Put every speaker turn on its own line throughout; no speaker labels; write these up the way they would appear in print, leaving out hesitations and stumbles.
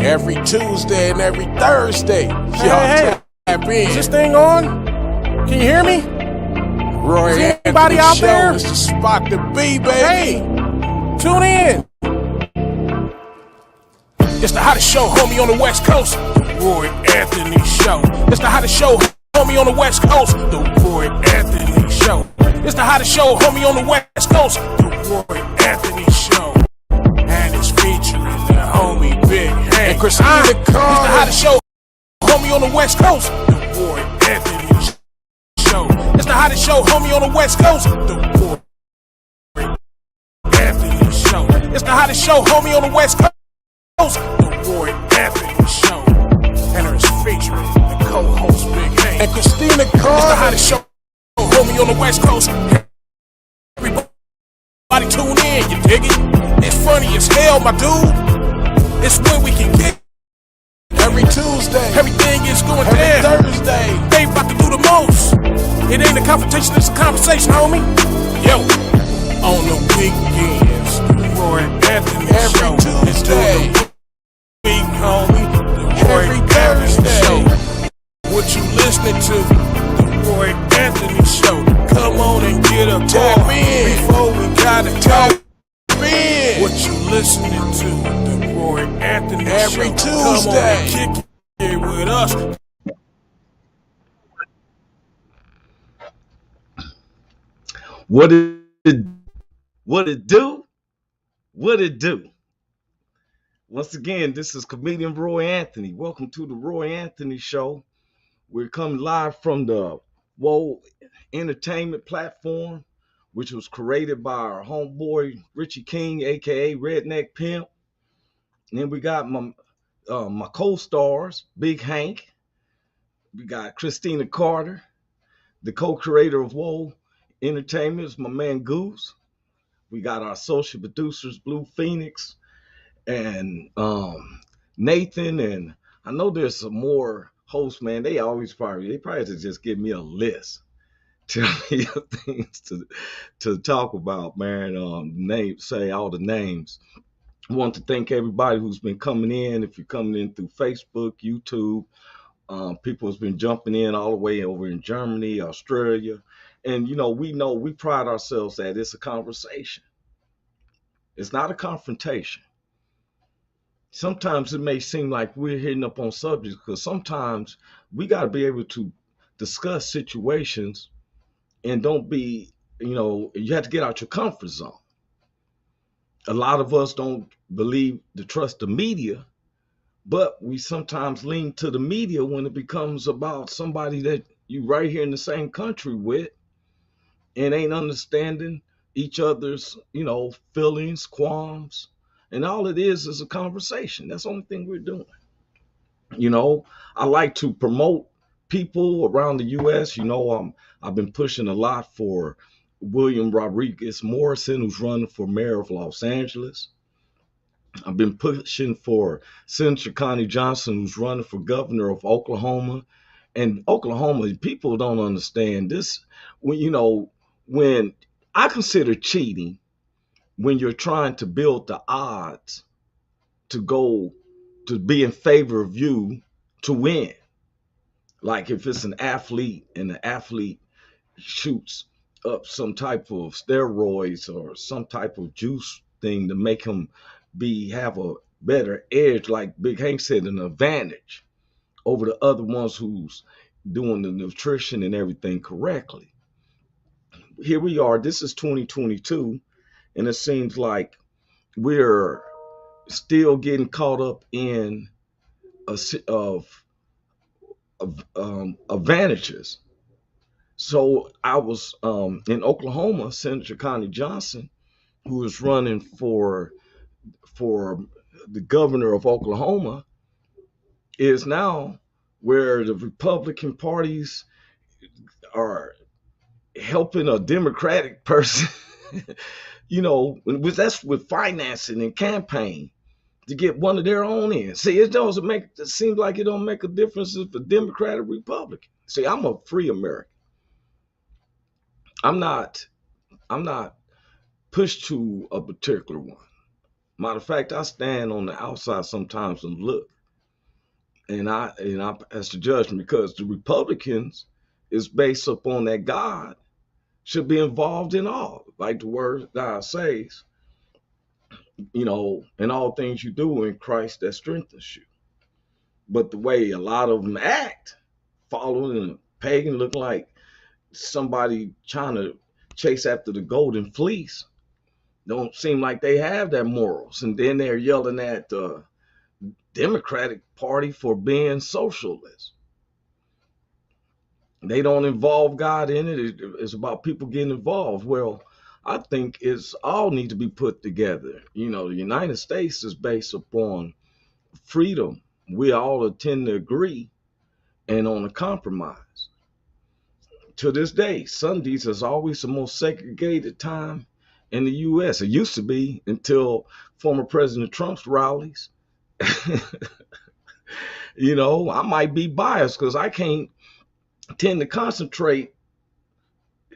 Every Tuesday and every Thursday.
Hey.
Tap in.
Is this thing on? Can you hear me?
Roy
Is anybody
Anthony
out
Show
there?
is the spot to be, baby.
Hey, tune in.
It's the hottest show, homie, on the West Coast. The Roy Anthony Show. It's the hottest show, homie, on the West Coast. The Roy Anthony Show. It's the hottest show, homie, on the West Coast. The Roy Anthony Show. And it's featuring the homie Big Hank and Christina Carter. It's the hottest show, homie, on the West Coast. The Roy Anthony Show. It's the hottest show, homie, on the West Coast. The Roy Anthony Show. It's the hottest show, homie, on the West Coast. The Roy Anthony Show. And it's featuring the co-host Big Hank and Christina Carter. It's the hottest show, homie, on the West Coast. Everybody tune in, you dig it? It's funny as hell, my dude. It's when we can kick. Every Tuesday, everything is going down. Every Thursday, they about to do the most. It ain't a confrontation, it's a conversation, homie. Yo, on the weekends, the Roy Anthony Show. Every Tuesday, week, homie. The Roy Anthony Show. What you listening to? The Roy Anthony Show. Come on and get a tap in before we gotta talk. What you listening to? The Roy Anthony Show. Every Tuesday. Come on and kick it with us.
What it do? Once again, this is comedian Roy Anthony. Welcome to the Roy Anthony Show. We're coming live from the Bold Entertainment platform, which was created by our homeboy Richie King, aka Redneck Pimp. And then we got my co-stars, Big Hank. We got Christina Carter, the co-creator of Bold Entertainment, is my man Goose. We got our social producers, Blue Phoenix and Nathan, and I know there's some more hosts, man. They probably have to just give me a list. Tell me things to talk about, man. Say all the names. I want to thank everybody who's been coming in. If you're coming in through Facebook, YouTube, people has been jumping in all the way over in Germany, Australia. And, we pride ourselves that it's a conversation. It's not a confrontation. Sometimes it may seem like we're hitting up on subjects because sometimes we got to be able to discuss situations and don't be, you have to get out your comfort zone. A lot of us don't trust the media, but we sometimes lean to the media when it becomes about somebody that you right here in the same country with and ain't understanding each other's, feelings, qualms, and all it is a conversation. That's the only thing we're doing. I like to promote people around the U.S. I've been pushing a lot for William Rodriguez Morrison, who's running for mayor of Los Angeles. I've been pushing for Senator Connie Johnson, who's running for governor of Oklahoma. And Oklahoma, people don't understand this. When I consider cheating when you're trying to build the odds to be in favor of you to win. Like if it's an athlete and the athlete shoots up some type of steroids or some type of juice thing to make him have a better edge, like Big Hank said, an advantage over the other ones who's doing the nutrition and everything correctly. Here we are, this is 2022, and it seems like we're still getting caught up in advantages. So I was in Oklahoma. Senator Connie Johnson, who is running for the governor of Oklahoma, is now where the Republican parties are helping a Democratic person, that's with financing and campaign to get one of their own in. See, it seems like it don't make a difference if a Democrat or Republican. See, I'm a free American. I'm not pushed to a particular one. Matter of fact, I stand on the outside sometimes and look, and I pass the judgment because the Republicans is based upon that God should be involved in all, like the word God says, in all things you do in Christ that strengthens you. But the way a lot of them act, following a pagan, look like somebody trying to chase after the golden fleece, don't seem like they have that morals. And then they're yelling at the Democratic Party for being socialist. They don't involve God in it. It's about people getting involved. Well, I think it's all need to be put together. The United States is based upon freedom. We all tend to agree and on a compromise. To this day, Sundays is always the most segregated time in the U.S. It used to be until former President Trump's rallies. I might be biased because I can't tend to concentrate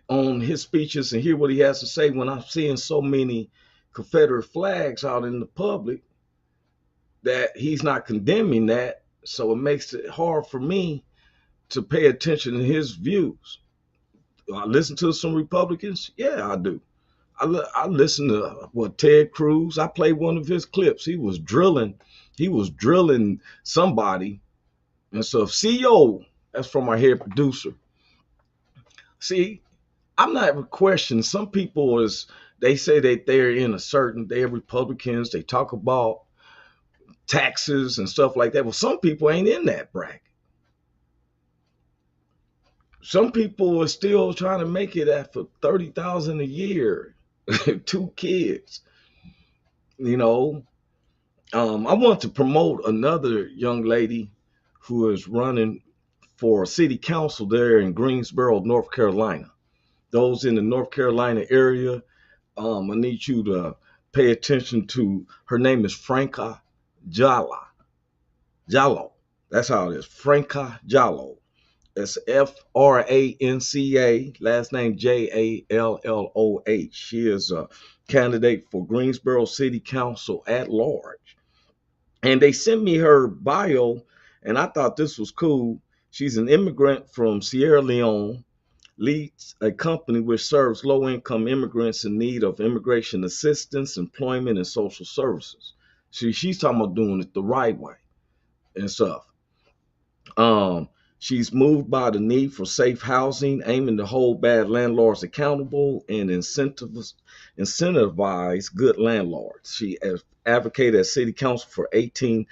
on his speeches and hear what he has to say when I'm seeing so many Confederate flags out in the public that he's not condemning that. So it makes it hard for me to pay attention to his views. Do I listen to some Republicans? Yeah, I do. I listen to Ted Cruz. I played one of his clips. He was drilling somebody. And so CEO, that's from our head producer. See, I'm not questioning. Some people they say that they're in a certain, they're Republicans. They talk about taxes and stuff like that. Well, some people ain't in that bracket. Some people are still trying to make it at for $30,000 a year, 2 kids. I want to promote another young lady who is running for city council there in Greensboro, North Carolina. Those in the North Carolina area, I need you to pay attention to. Her name is Franca Jallo. That's how it is. Franca Jallo. It's Franca, last name Jalloh. She is a candidate for Greensboro City Council at large. And they sent me her bio, and I thought this was cool. She's an immigrant from Sierra Leone, leads a company which serves low-income immigrants in need of immigration assistance, employment, and social services. She's talking about doing it the right way and stuff. She's moved by the need for safe housing, aiming to hold bad landlords accountable and incentivize good landlords. She advocated at City Council for 18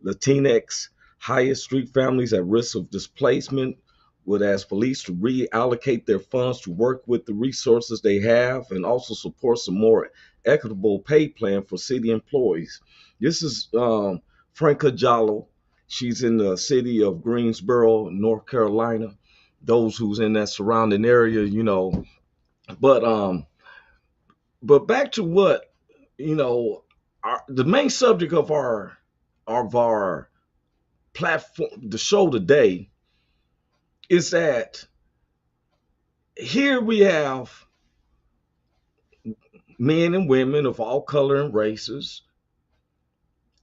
Latinx highest street families at risk of displacement, would ask police to reallocate their funds to work with the resources they have, and also support some more equitable pay plan for city employees. This is Franca Jallo. She's in the city of Greensboro, North Carolina. Those who's in that surrounding area, But back to what the main subject of our platform, the show today, is that here we have men and women of all color and races.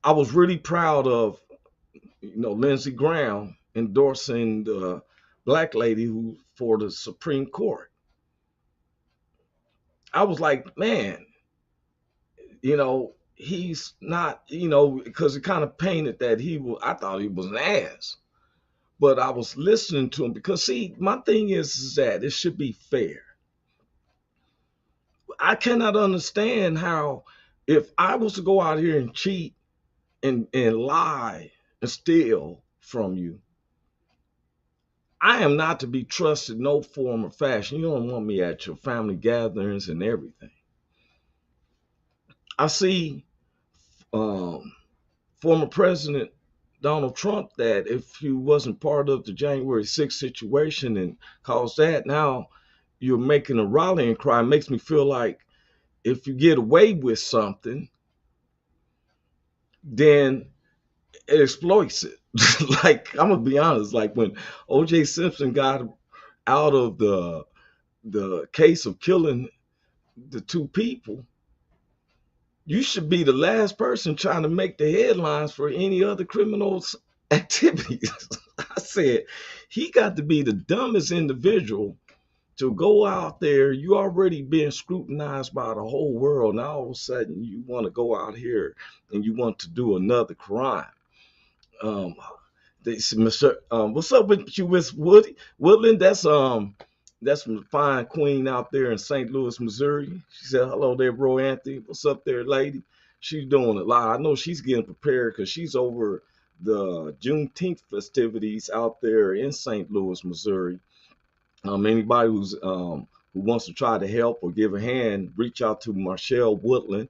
I was really proud of Lindsey Graham endorsing the black lady who for the Supreme Court. I was like, man, he's not, because it kind of painted that I thought he was an ass. But I was listening to him because, see, my thing is that it should be fair. I cannot understand how, if I was to go out here and cheat and lie and steal from you, I am not to be trusted in no form or fashion. You don't want me at your family gatherings and everything. I see former President Donald Trump that if he wasn't part of the January 6th situation and caused that, now you're making a rallying cry. It makes me feel like if you get away with something, then it exploits it. Like, I'm gonna be honest, like when O.J. Simpson got out of the case of killing the 2 people, You should be the last person trying to make the headlines for any other criminals activities. I said, he got to be the dumbest individual to go out there. You already being scrutinized by the whole world. Now all of a sudden you want to go out here and you want to do another crime. Um, they said, Mr. What's up with you, Miss Woodland? That's my fine queen out there in St. Louis, Missouri. She said, hello there, bro Anthony. What's up there, lady? She's doing a lot. I know she's getting prepared because she's over the Juneteenth festivities out there in St. Louis, Missouri. Anybody who wants to try to help or give a hand, reach out to Marshall Woodland.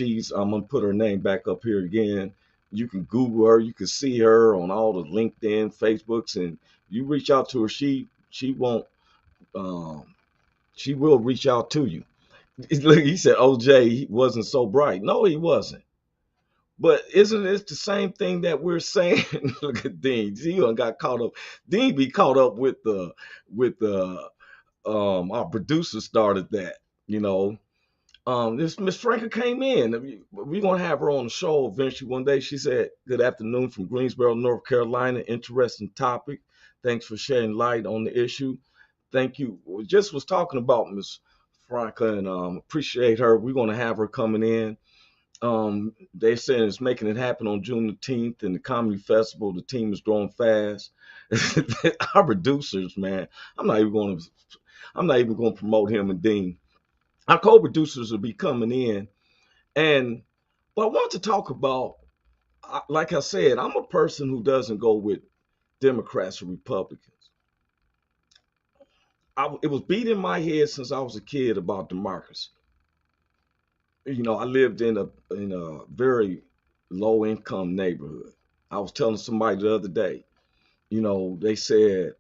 I'm gonna put her name back up here again. You can Google her, you can see her on all the LinkedIn, Facebooks, and you reach out to her. She won't she will reach out to you. Look, he said OJ wasn't so bright. No, he wasn't. But isn't it the same thing that we're saying? Look at Dean. He got caught up. Dean be caught up with our producer started that, you know. This Miss Franca came in. We're gonna have her on the show eventually one day. She said, good afternoon from Greensboro, North Carolina. Interesting topic. Thanks for shedding light on the issue. Thank you. We just was talking about Miss Franca and appreciate her. We're gonna have her coming in. They saying it's making it happen on June the 10th in the comedy festival. The team is growing fast. Our producers, man, I'm not even going to promote him and Dean. Our co-producers will be coming in, but I want to talk about, like I said, I'm a person who doesn't go with Democrats or Republicans. It was beat in my head since I was a kid about democracy. You know, I lived in a very low income neighborhood. I was telling somebody the other day, you know, they said,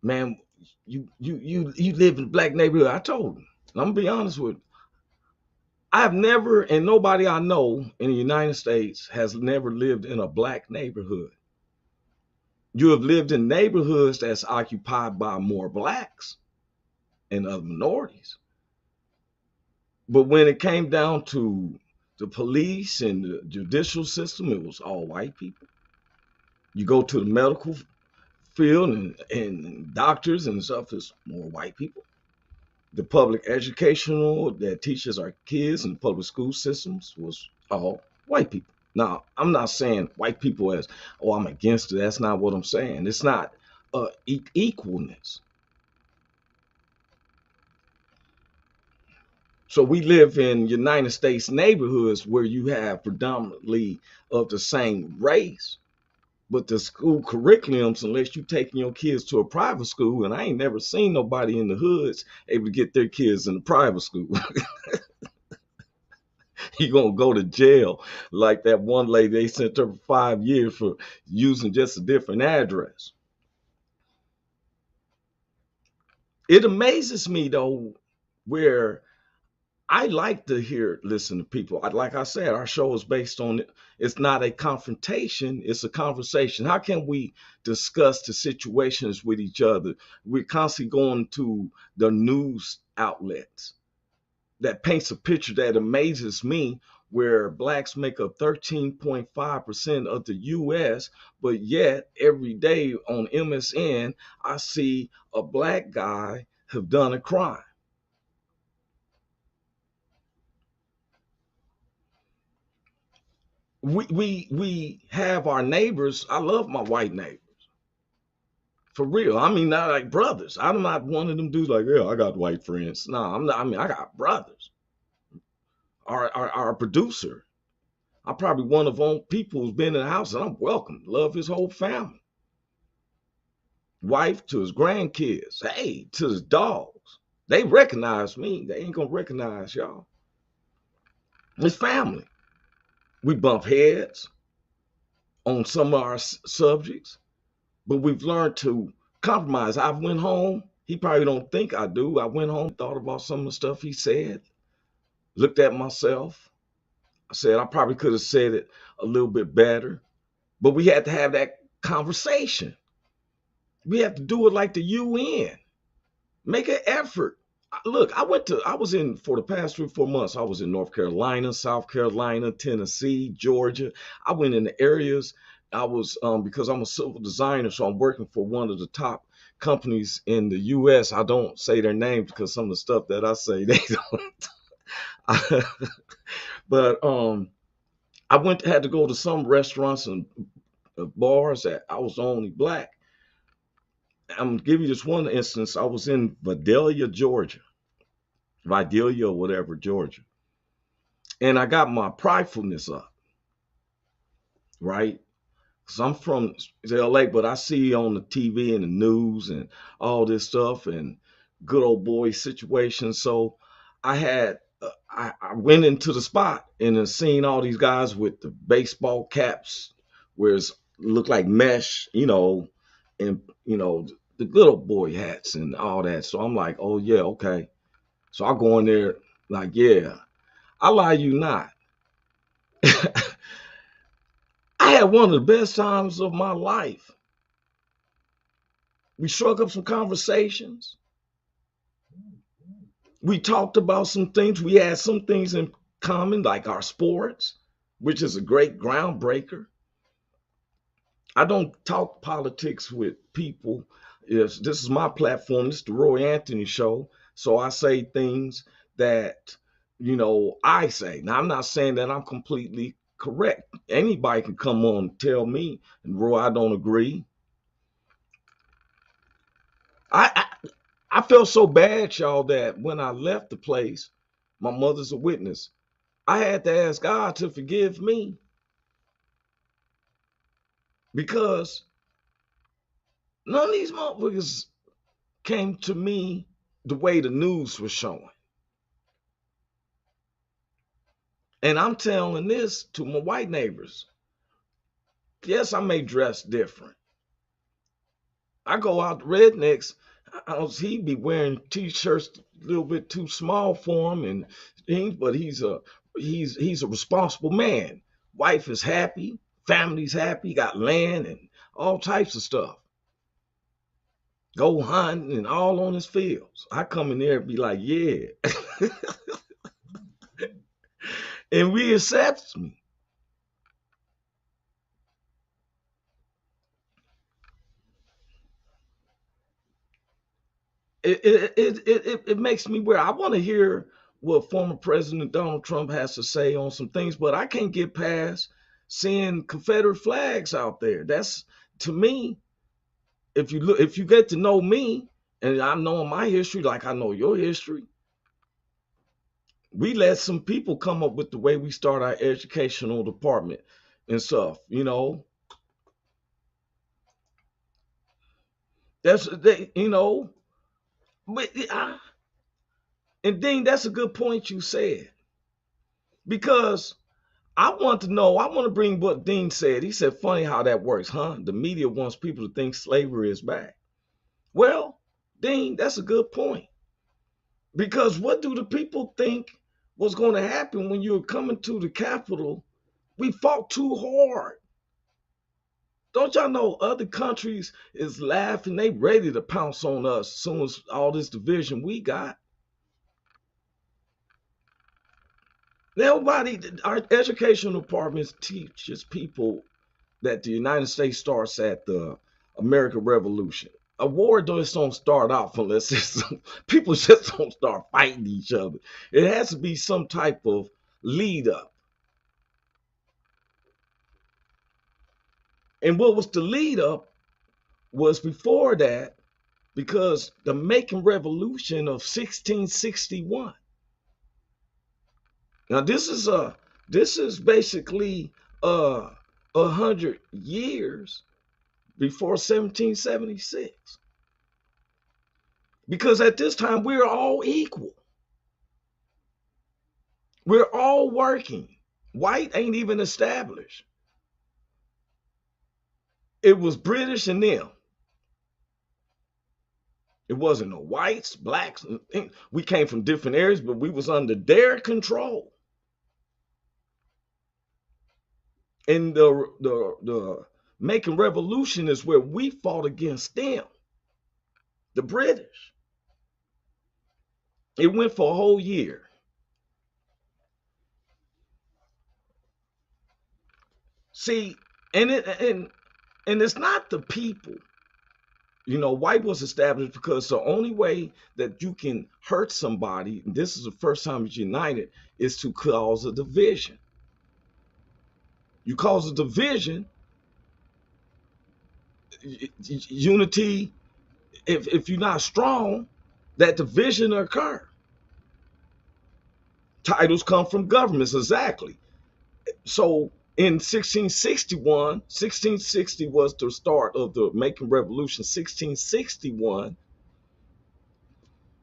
man, you live in a black neighborhood. I told them, and I'm gonna be honest with you, I've never, and nobody I know in the United States has never lived in a black neighborhood. You have lived in neighborhoods that's occupied by more blacks and other minorities. But when it came down to the police and the judicial system, it was all white people. You go to the medical field and doctors and stuff, it's more white people. The public educational that teaches our kids in the public school systems was all white people. Now, I'm not saying white people as, oh, I'm against it. That's not what I'm saying. It's not equalness. So we live in United States neighborhoods where you have predominantly of the same race, but the school curriculums, unless you taking your kids to a private school, and I ain't never seen nobody in the hoods able to get their kids in a private school. You're going to go to jail like that one lady, they sent her for 5 years for using just a different address. It amazes me, though, where I like to listen to people. Like I said, our show is based on it. It's not a confrontation, it's a conversation. How can we discuss the situations with each other? We're constantly going to the news outlets that paints a picture that amazes me, where blacks make up 13.5% of the US, but yet every day on MSN, I see a black guy have done a crime. We have our neighbors. I love my white neighbors. For real. I mean, not like brothers. I'm not one of them dudes like, yeah, I got white friends. No, I'm not. I mean, I got brothers. Our producer, I'm probably one of the people who's been in the house and I'm welcome. Love his whole family. Wife to his grandkids. Hey, to his dogs. They recognize me. They ain't gonna recognize y'all. His family. We bump heads on some of our subjects, but we've learned to compromise. I went home. He probably don't think I do. I went home, thought about some of the stuff he said, looked at myself. I said I probably could have said it a little bit better, but we had to have that conversation. We have to do it like the UN. Make an effort. Look, I was in, for the past 3 or 4 months, I was in North Carolina, South Carolina, Tennessee, Georgia. I went in the areas. I was, because I'm a civil designer, so I'm working for one of the top companies in the US. I don't say their names because some of the stuff that I say, they don't. But I had to go to some restaurants and bars that I was the only black. I'm gonna give you this one instance. I was in Vidalia or whatever, Georgia, and I got my pridefulness up, right? Because I'm from LA, but I see on the TV and the news and all this stuff and good old boy situations. So I went into the spot and then seen all these guys with the baseball caps, where it looked like mesh, and the good old boy hats and all that. So I'm like, oh yeah, okay. So I go in there like, yeah, I lie you not. I had one of the best times of my life. We struck up some conversations. We talked about some things. We had some things in common, like our sports, which is a great groundbreaker. I don't talk politics with people. This is my platform. This is the Roy Anthony Show. So I say things that, I say. Now, I'm not saying that I'm completely correct. Anybody can come on and tell me, and Roy, I don't agree. I felt so bad, y'all, that when I left the place, my mother's a witness. I had to ask God to forgive me because none of these motherfuckers came to me the way the news was showing. And I'm telling this to my white neighbors. Yes, I may dress different. I go out, the rednecks, he be wearing t-shirts a little bit too small for him, but he's a responsible man. Wife is happy, family's happy, got land and all types of stuff. Go hunting and all on his fields. I come in there and be like, yeah. And we accepts me. It makes me where I want to hear what former President Donald Trump has to say on some things, but I can't get past seeing Confederate flags out there. That's, to me, if you get to know me and I know my history like I know your history, we let some people come up with the way we start our educational department and stuff. That's but and Dean, that's a good point you said, because I want to bring what Dean said. He said, funny how that works, huh? The media wants people to think slavery is bad. Well, Dean, that's a good point. Because what do the people think was going to happen when you were coming to the Capitol? We fought too hard. Don't y'all know other countries is laughing? They ready to pounce on us as soon as all this division we got. Our educational departments teaches people that the United States starts at the American Revolution. A war just don't start off unless people just don't start fighting each other. It has to be some type of lead up. And what was the lead up was before that, because the Macon Revolution of 1661. Now this is basically 100 years before 1776. Because at this time we're all equal. We're all working. White ain't even established. It was British and them. It wasn't no whites, blacks. We came from different areas, but we was under their control. And the Macon Revolution is where we fought against them, the British. It went for a whole year. See, and it's not the people. White was established because the only way that you can hurt somebody, and this is the first time it's united, is to cause a division. You cause a division, unity. If you're not strong, that division occur. Titles come from governments, exactly. So in 1660 was the start of the Macon Revolution. 1661,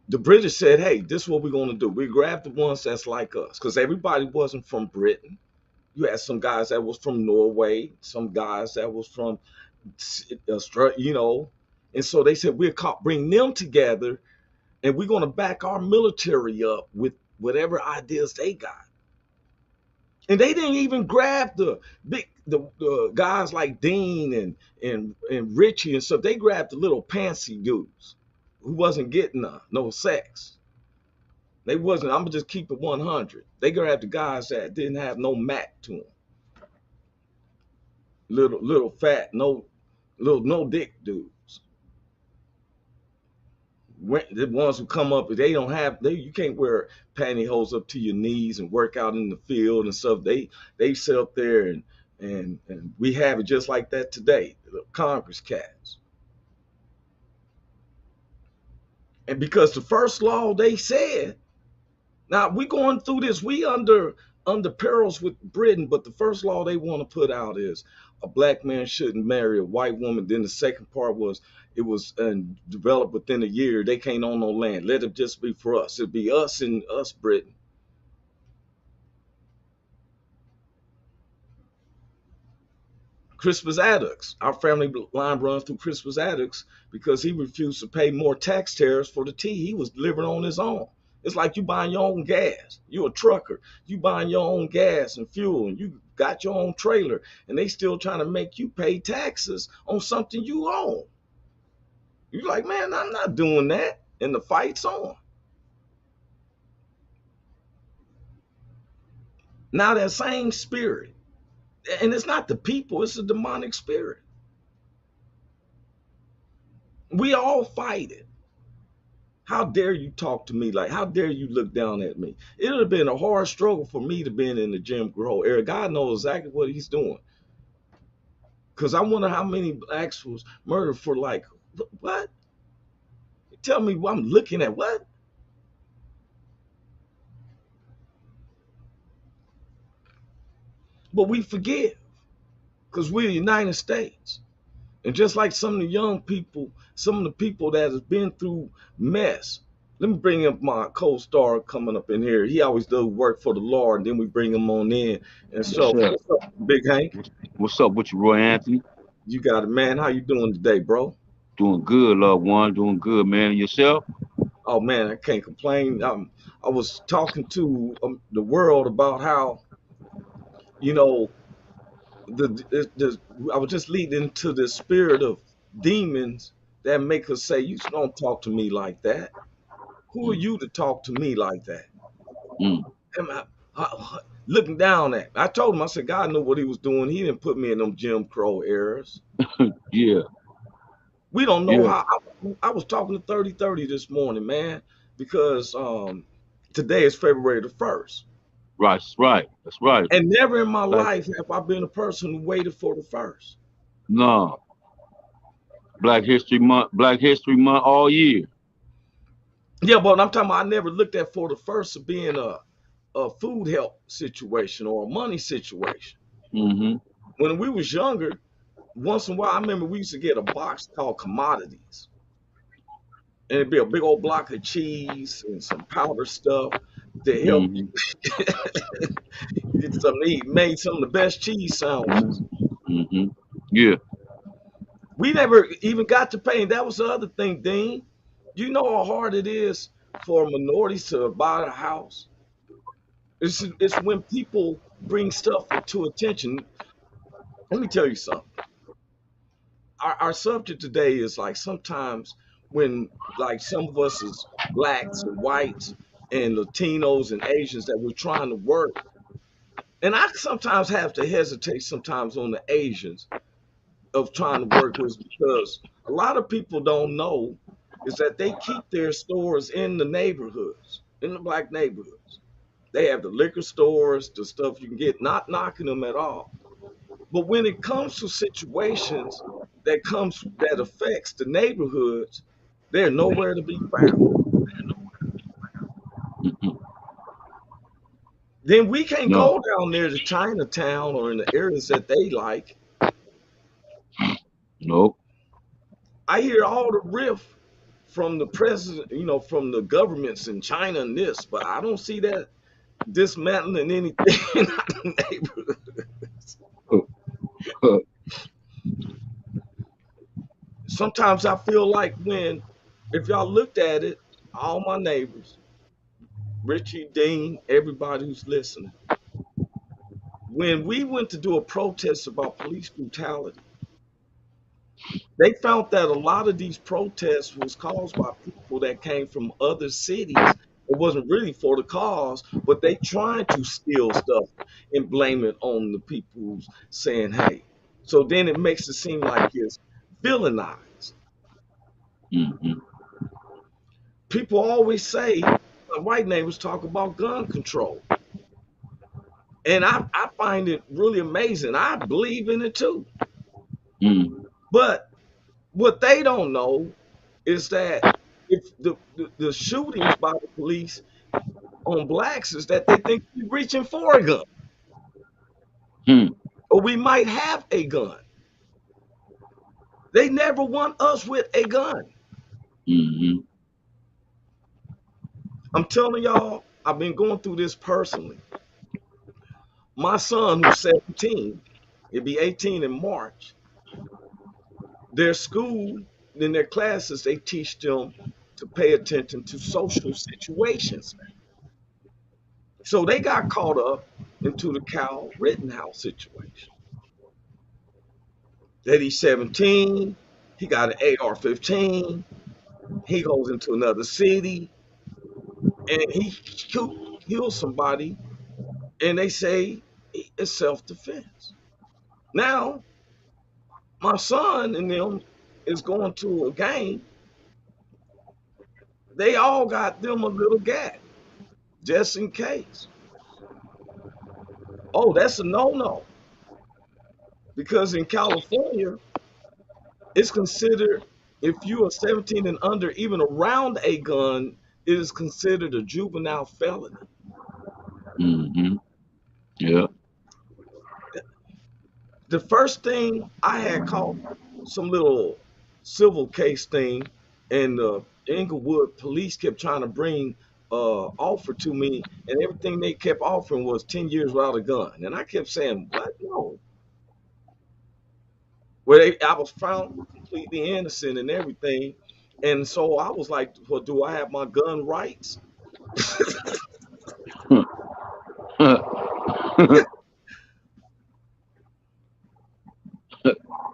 the British said, hey, this is what we're going to do. We grab the ones that's like us, because everybody wasn't from Britain. You had some guys that was from Norway, some guys that was from Australia. And so they said, we'll bring them together, and we're going to back our military up with whatever ideas they got. And they didn't even grab the guys like Dean and Richie and stuff. They grabbed the little pantsy dudes who wasn't getting no sex. They wasn't. I'm gonna just keep it 100. They grabbed the guys that didn't have no mat to them. Little fat, no dick dudes. The ones who come up, they don't have. You can't wear pantyhose up to your knees and work out in the field and stuff. They sit up there and we have it just like that today. The Congress cats. And because the first law they said, now we going through this, we under perils with Britain, but the first law they want to put out is a black man shouldn't marry a white woman. Then the second part was it was developed within a year. They can't own no land. Let it just be for us. It'd be us and us, Britain. Crispus Attucks. Our family line runs through Crispus Attucks because he refused to pay more tax tariffs for the tea. He was delivering on his own. It's like you buying your own gas. You're a trucker. You buying your own gas and fuel, and you got your own trailer, and they still trying to make you pay taxes on something you own. You're like, man, I'm not doing that. And the fight's on. Now that same spirit, and it's not the people, it's a demonic spirit. We all fight it. How dare you talk to me like, how dare you look down at me? It would have been a hard struggle for me to be in the Jim Crow era. God knows exactly what he's doing. Because I wonder how many blacks was murdered for like, what? Tell me what I'm looking at, what? But we forgive because we're the United States. And just like some of the young people, some of the people that has been through mess. Let me bring up my co-star coming up in here. He always does work for the Lord, and then we bring him on in. And so,
Yes,
what's up, Big Hank?
what's up with you, Roy Anthony?
You got it, man. How you doing today, bro?
Doing good, loved one. Doing good, man. And yourself?
Oh man, I can't complain. I was talking to the world about how you know I was just leading into the spirit of demons that make us say, "You don't talk to me like that. Who are
Mm,
you to talk to me like that?"
mm,
Am looking down at me. I told him, I said, God knew what he was doing. He didn't put me in them Jim Crow eras.
yeah,
We don't know
yeah.
how. I was talking to 3030 this morning, man, because today is February the 1st.
Right, that's right. That's right.
And never in my
Black,
life have I been a person who waited for the first.
no, Black History Month all year.
Yeah, but I'm talking about I never looked at for the first of being a food help situation or a money situation.
Mm-hmm.
When we was younger, once in a while, I remember we used to get a box called commodities. And it'd be a big old block of cheese and some powder stuff to help you
Mm-hmm.
get something to eat. Made some of the best cheese sandwiches.
Mm-hmm. Yeah.
We never even got to pay. And that was the other thing, Dean. You know how hard it is for minorities to buy a house? It's when people bring stuff to attention. Let me tell you something. Our subject today is like sometimes when like some of us as blacks and whites and Latinos and Asians that we're trying to work. And I sometimes have to hesitate sometimes on the Asians of trying to work with because a lot of people don't know is that they keep their stores in the neighborhoods, in the black neighborhoods. They have the liquor stores, the stuff you can get, not knocking them at all. But when it comes to situations that affects the neighborhoods, they're nowhere to be found.
Mhm.
Then we can't
No.
go down there to Chinatown or in the areas that they like.
No.
I hear all the riff from the president, from the governments in China and this, but I don't see that dismantling anything in our neighborhood. Sometimes I feel like if y'all looked at it, all my neighbors, Richie, Dean, everybody who's listening, when we went to do a protest about police brutality, they found that a lot of these protests was caused by people that came from other cities. It wasn't really for the cause, but they trying to steal stuff and blame it on the people who's saying, hey. So then it makes it seem like it's villainized.
Mhm.
People always say, white neighbors talk about gun control. And I find it really amazing. I believe in it too.
Mm.
But what they don't know is that if the shootings by the police on blacks is that they think we're reaching for a gun
Hmm.
or we might have a gun. They never want us with a gun.
Mhm.
I'm telling y'all, I've been going through this personally. My son, who's 17, he'll be 18 in March, their school, in their classes, they teach them to pay attention to social situations. So they got caught up into the Cal Rittenhouse situation. That he's 17, he got an AR-15, he goes into another city, and he kills somebody, and they say it's self-defense. Now, my son and them is going to a game. They all got them a little gat, just in case. Oh, that's a no-no. Because in California, it's considered if you are 17 and under, even around a gun, it is considered a juvenile felony.
Mhm. Yeah.
The first thing I had caught some little civil case thing, and the Inglewood police kept trying to bring offer to me, and everything they kept offering was 10 years without a gun. And I kept saying, what? No. I was found completely innocent and everything. And so I was like, well, do I have my gun rights?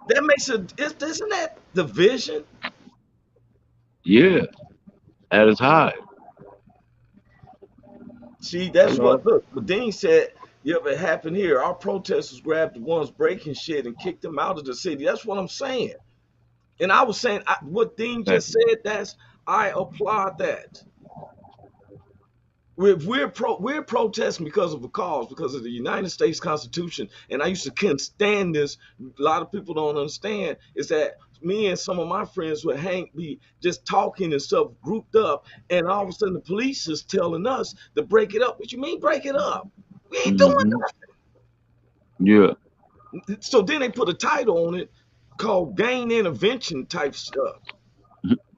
That makes isn't that division?
Yeah. At its high.
See,
You
that's
know.
what Dean said. Yep, it happened here. Our protesters grabbed the ones breaking shit and kicked them out of the city. That's what I'm saying. And I was saying what Dean just
Exactly.
said. I applaud that. We're protesting because of a cause, because of the United States Constitution. And I used to can't stand this. A lot of people don't understand is that me and some of my friends would be just talking and stuff grouped up, and all of a sudden the police is telling us to break it up. What you mean break it up? We ain't doing
Mhm. Yeah.
nothing. So then they put a title on it called gang intervention type stuff.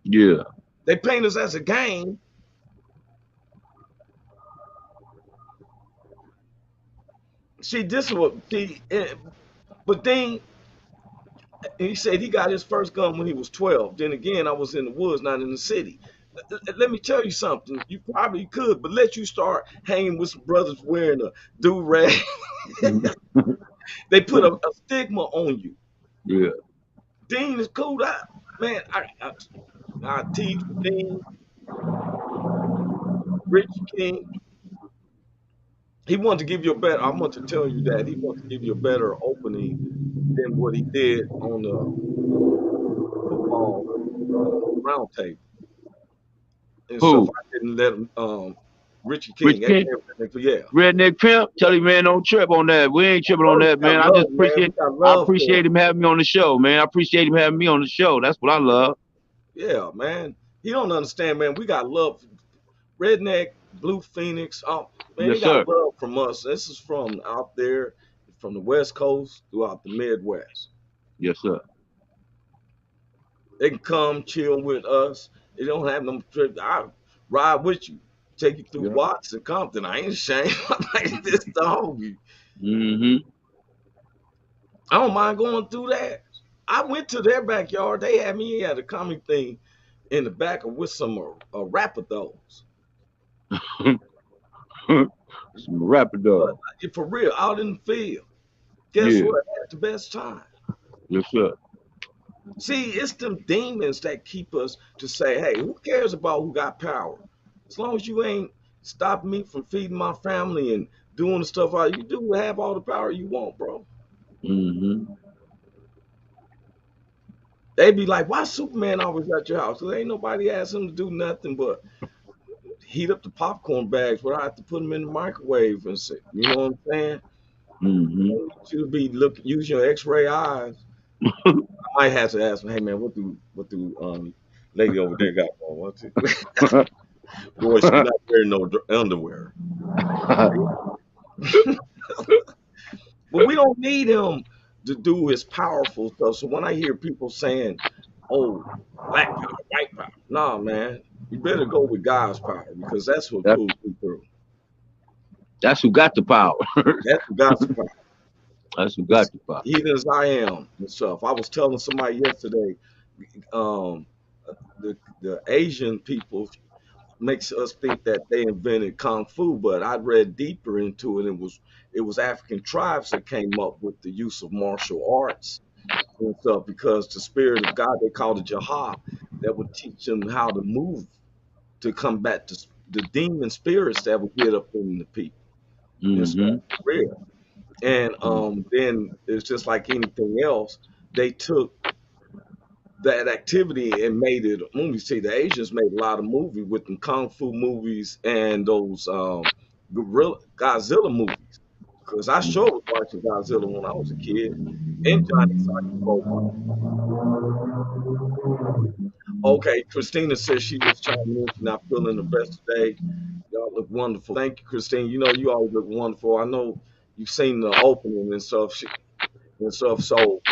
Yeah.
They paint us as a gang. See, this is what see, but then he said he got his first gun when he was 12. Then again, I was in the woods, not in the city. Let me tell you something. You probably could, but let you start hanging with some brothers wearing a do rag. They put a stigma on you.
Yeah.
Dean is cool. Man, I teach Dean, Rich King. He wanted to give you a better. I want to tell you that he wanted to give you a better opening than what he did on the football roundtable and stuff.
Who?
I didn't let him. Richie
Rich
King,
King?
yeah.
Redneck Pimp? Tell him, man, don't trip on that. We ain't tripping on
Bro, we
that,
got
man.
love, man. We got
I
love for him.
appreciate him having me on the show, man. I appreciate him having me on the show. That's what I love.
Yeah, man. He don't understand, man. We got love. Redneck, Blue Phoenix. Man, he
Yes,
got
sir.
love from us. This is from out there, from the West Coast throughout the Midwest.
Yes, sir.
They can come chill with us. They don't have no trip. I ride with you, take you through
Yeah.
Watts and Compton. I ain't ashamed. I'm like this dog.
Mm-hmm.
I don't mind going through that. I went to their backyard. They had me at a comic thing in the back of with some Rapidos.
Some rapper
But
dog.
for real, out in the field. Guess
Yeah.
what? I had the best time.
Yes, sir.
See, it's them demons that keep us to say, hey, who cares about who got power? As long as you ain't stopping me from feeding my family and doing the stuff you do, have all the power you want, bro.
Mm-hmm.
They be like, why Superman always at your house? Because ain't nobody asked him to do nothing but heat up the popcorn bags where I have to put them in the microwave and say, you know what I'm saying?
Mm-hmm.
You should be use your X-ray eyes. I might have to ask him, hey man, what do lady over there got on? What's it? Boy, she's not wearing no underwear. But we don't need him to do his powerful stuff. So when I hear people saying, "Oh, black power, white power," nah, man, you better go with God's power because that's what
That,
pulls you through.
that's who got the power.
That's what God's power.
That's who
As
got the power.
even as I am and stuff. I was telling somebody yesterday, um, the Asian people makes us think that they invented kung fu, but I read deeper into it. It was African tribes that came up with the use of martial arts and stuff because the spirit of God they called it jihad that would teach them how to move to combat the demon spirits that would get up in the people and stuff.
Mm-hmm.
For real. And then it's just like anything else. They took that activity and made it a movie. See, the Asians made a lot of movies with them kung fu movies and those gorilla Godzilla movies. Because I sure was watching Godzilla when I was a kid, and Johnny Psycho Robot. Okay, Christina says she was chiming in. She's not feeling the best today. Y'all look wonderful. Thank you, Christine. You know you always look wonderful. I know you've seen the opening and stuff. And stuff. So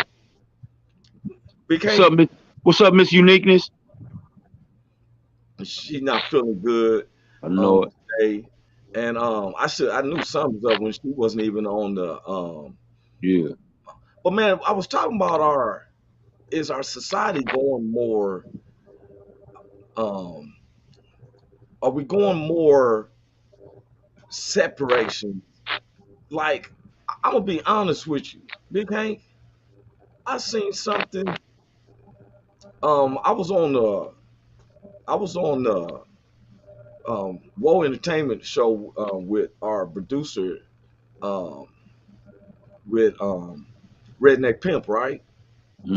Big
What's
Hank,
up, Miss? What's up, Miss Uniqueness?
she's not feeling good
I know it.
today. And I knew something was up when she wasn't even on the
Yeah.
but man, I was talking about our society going more um are we going more separation? Like I'm gonna be honest with you, Big Hank. I seen something. I was on the Woe Entertainment show with our producer um, with Redneck Pimp, right?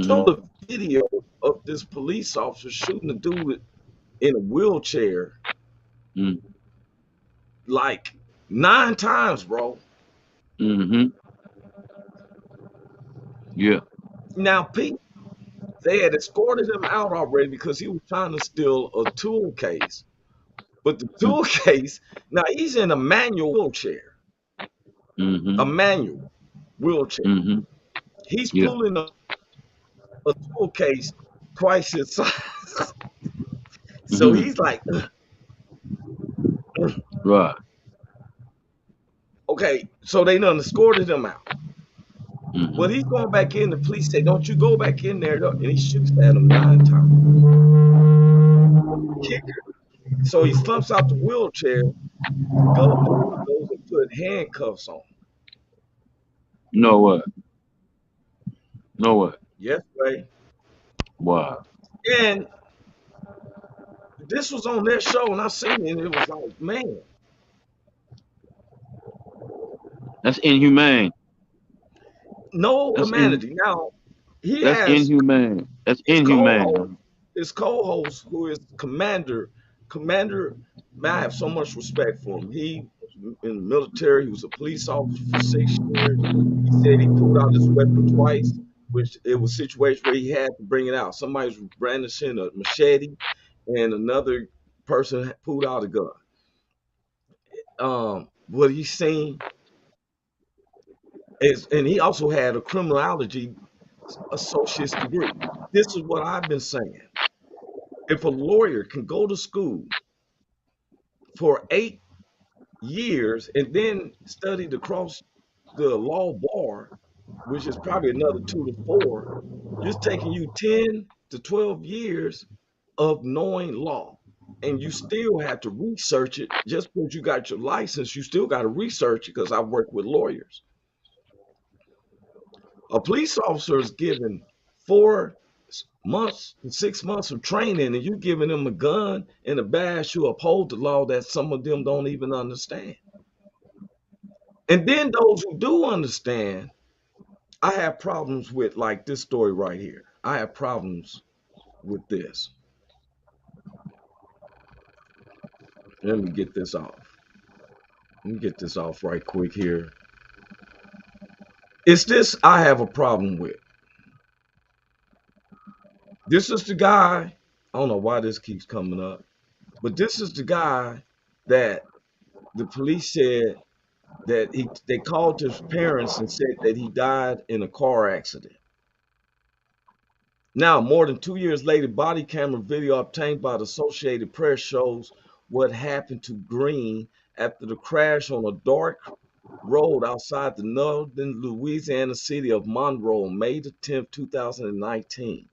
Showed
Mm-hmm.
a video of this police officer shooting a dude in a wheelchair like 9 times, bro.
Mm-hmm. Yeah.
Now, Pete, they had escorted him out already because he was trying to steal a tool case. But the tool case, now he's in a manual wheelchair, a
Mm-hmm.
manual wheelchair.
Mm-hmm.
He's
Yeah.
pulling a tool case twice his size. So
Mm-hmm.
he's like,
Right.
okay, so they done escorted him out. Well,
Mm-hmm.
he's going back in. The police say, don't you go back in there. And he shoots at him 9 times. Kicker. So he slumps out the wheelchair. The dude goes and put handcuffs on him.
You know what? Know what?
Yes, Ray.
Wow.
And this was on their show, and I seen it, and it was like, man,
That's inhumane.
no
That's in.
humanity. Now he
That's
has
inhumane. That's
his co-host,
inhumane.
who is Commander. Man, I have so much respect for him. He was in the military. He was a police officer for 6 years. He said he pulled out his weapon twice, which it was a situation where he had to bring it out. Somebody was brandishing a machete, and another person pulled out a gun. What he's seen is, and he also had a criminology associate's degree. This is what I've been saying. If a lawyer can go to school for 8 years and then study to cross the law bar, which is probably another 2 to 4, just taking you 10 to 12 years of knowing law. And you still have to research it. Just because you got your license, you still got to research it, because I work with lawyers. A police officer is given 4 months to 6 months of training, and you giving them a gun and a badge to uphold the law that some of them don't even understand. And then those who do understand, I have problems with, like this story right here. I have problems with this. Let me get this off. Let me get this off right quick here. It's this I have a problem with. This is the guy, I don't know why this keeps coming up, but this is the guy that the police said that they called his parents and said that he died in a car accident. Now, more than 2 years later, body camera video obtained by the Associated Press shows what happened to Green after the crash on a dark road outside the northern Louisiana city of Monroe on May the 10th, 2019.